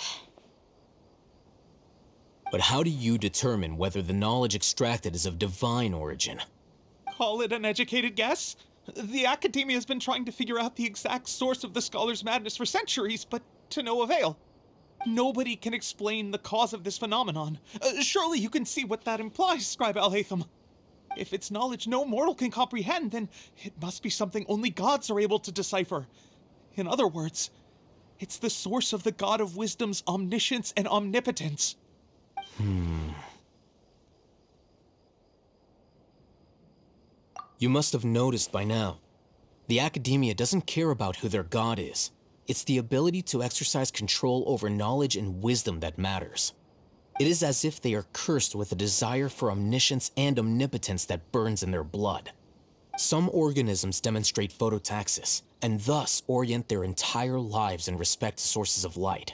But how do you determine whether the knowledge extracted is of divine origin? call it an educated guess. The Academia has been trying to figure out the exact source of the scholar's madness for centuries, but to no avail. Nobody can explain the cause of this phenomenon. Surely you can see what that implies, Scribe Al-Haytham. If it's knowledge no mortal can comprehend, then it must be something only gods are able to decipher. In other words, it's the source of the God of Wisdom's omniscience and omnipotence. You must have noticed by now. The Academia doesn't care about who their god is. It's the ability to exercise control over knowledge and wisdom that matters. It is as if they are cursed with a desire for omniscience and omnipotence that burns in their blood. Some organisms demonstrate phototaxis, and thus orient their entire lives in respect to sources of light.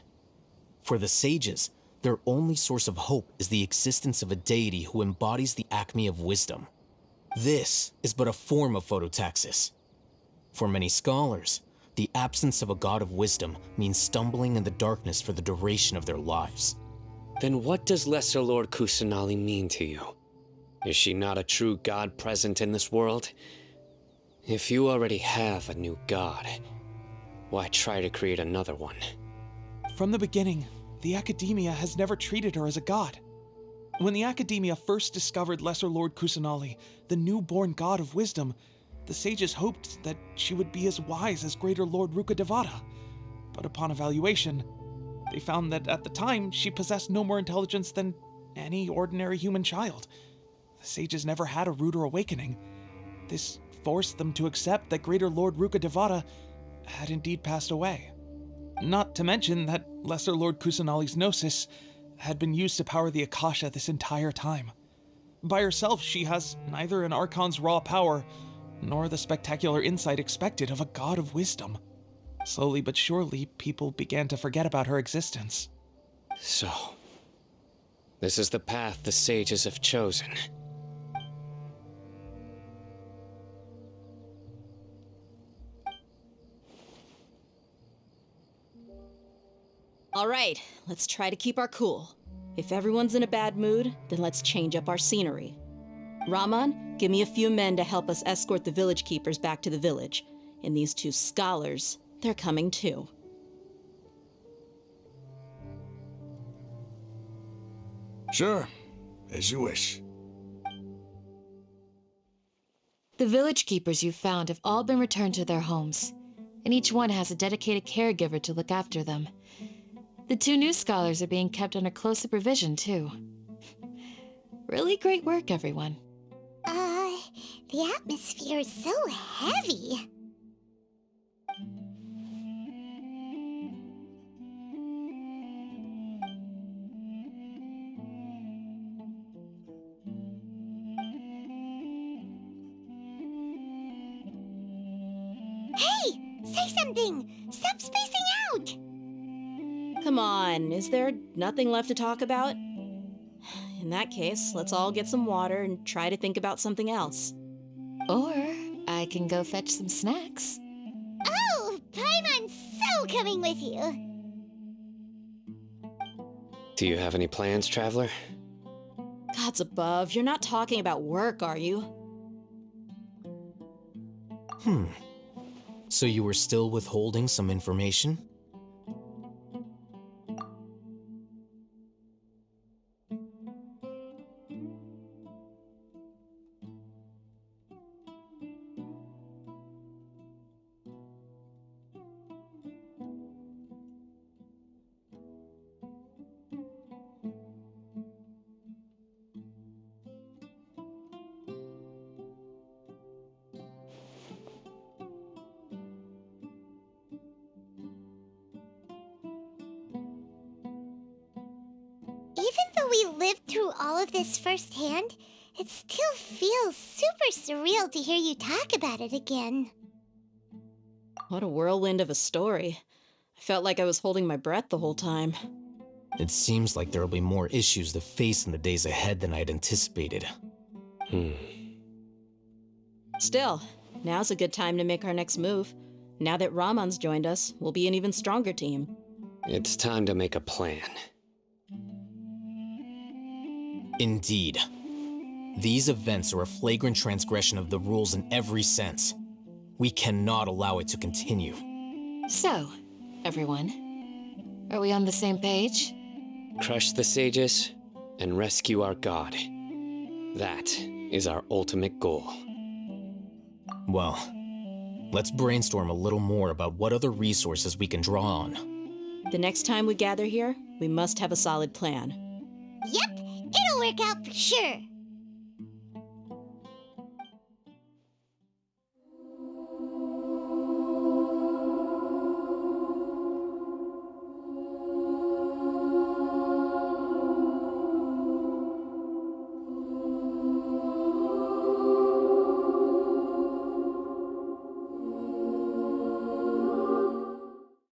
For the sages, their only source of hope is the existence of a deity who embodies the acme of wisdom. This is but a form of phototaxis. For many scholars, the absence of a god of wisdom means stumbling in the darkness for the duration of their lives. Then what does Lesser Lord Kusanali mean to you? Is she not a true god present in this world? If you already have a new god, why try to create another one? From the beginning, the Academia has never treated her as a god. When the Academia first discovered Lesser Lord Kusanali, the newborn god of wisdom, the sages hoped that she would be as wise as Greater Lord Rukkhadevata. But upon evaluation, they found that at the time she possessed no more intelligence than any ordinary human child. The sages never had a ruder awakening. This forced them to accept that Greater Lord Rukkhadevata had indeed passed away. Not to mention that Lesser Lord Kusanali's gnosis had been used to power the Akasha this entire time. By herself, she has neither an Archon's raw power, nor the spectacular insight expected of a god of wisdom. Slowly but surely, people began to forget about her existence. So, this is the path the sages have chosen. All right, let's try to keep our cool. If everyone's in a bad mood, then let's change up our scenery. Raman, give me a few men to help us escort the village keepers back to the village. And these two scholars, they're coming too. Sure, as you wish. The village keepers you've found have all been returned to their homes, and each one has a dedicated caregiver to look after them. The two new scholars are being kept under close supervision, too. Really great work, everyone. The atmosphere is so heavy. Hey! Say something! Stop spacing out! Come on, is there nothing left to talk about? In that case, let's all get some water and try to think about something else. Or I can go fetch some snacks. Oh, Paimon's so coming with you! Do you have any plans, traveler? Gods above, you're not talking about work, are you? So you were still withholding some information? Even though we lived through all of this firsthand, it still feels super surreal to hear you talk about it again. What a whirlwind of a story. I felt like I was holding my breath the whole time. It seems like there'll be more issues to face in the days ahead than I'd anticipated. Still, now's a good time to make our next move. Now that Raman's joined us, we'll be an even stronger team. It's time to make a plan. Indeed. These events are a flagrant transgression of the rules in every sense. We cannot allow it to continue. So, everyone, are we on the same page? Crush the sages and rescue our god. That is our ultimate goal. Well, let's brainstorm a little more about what other resources we can draw on. The next time we gather here, we must have a solid plan. Yep, it'll work out for sure.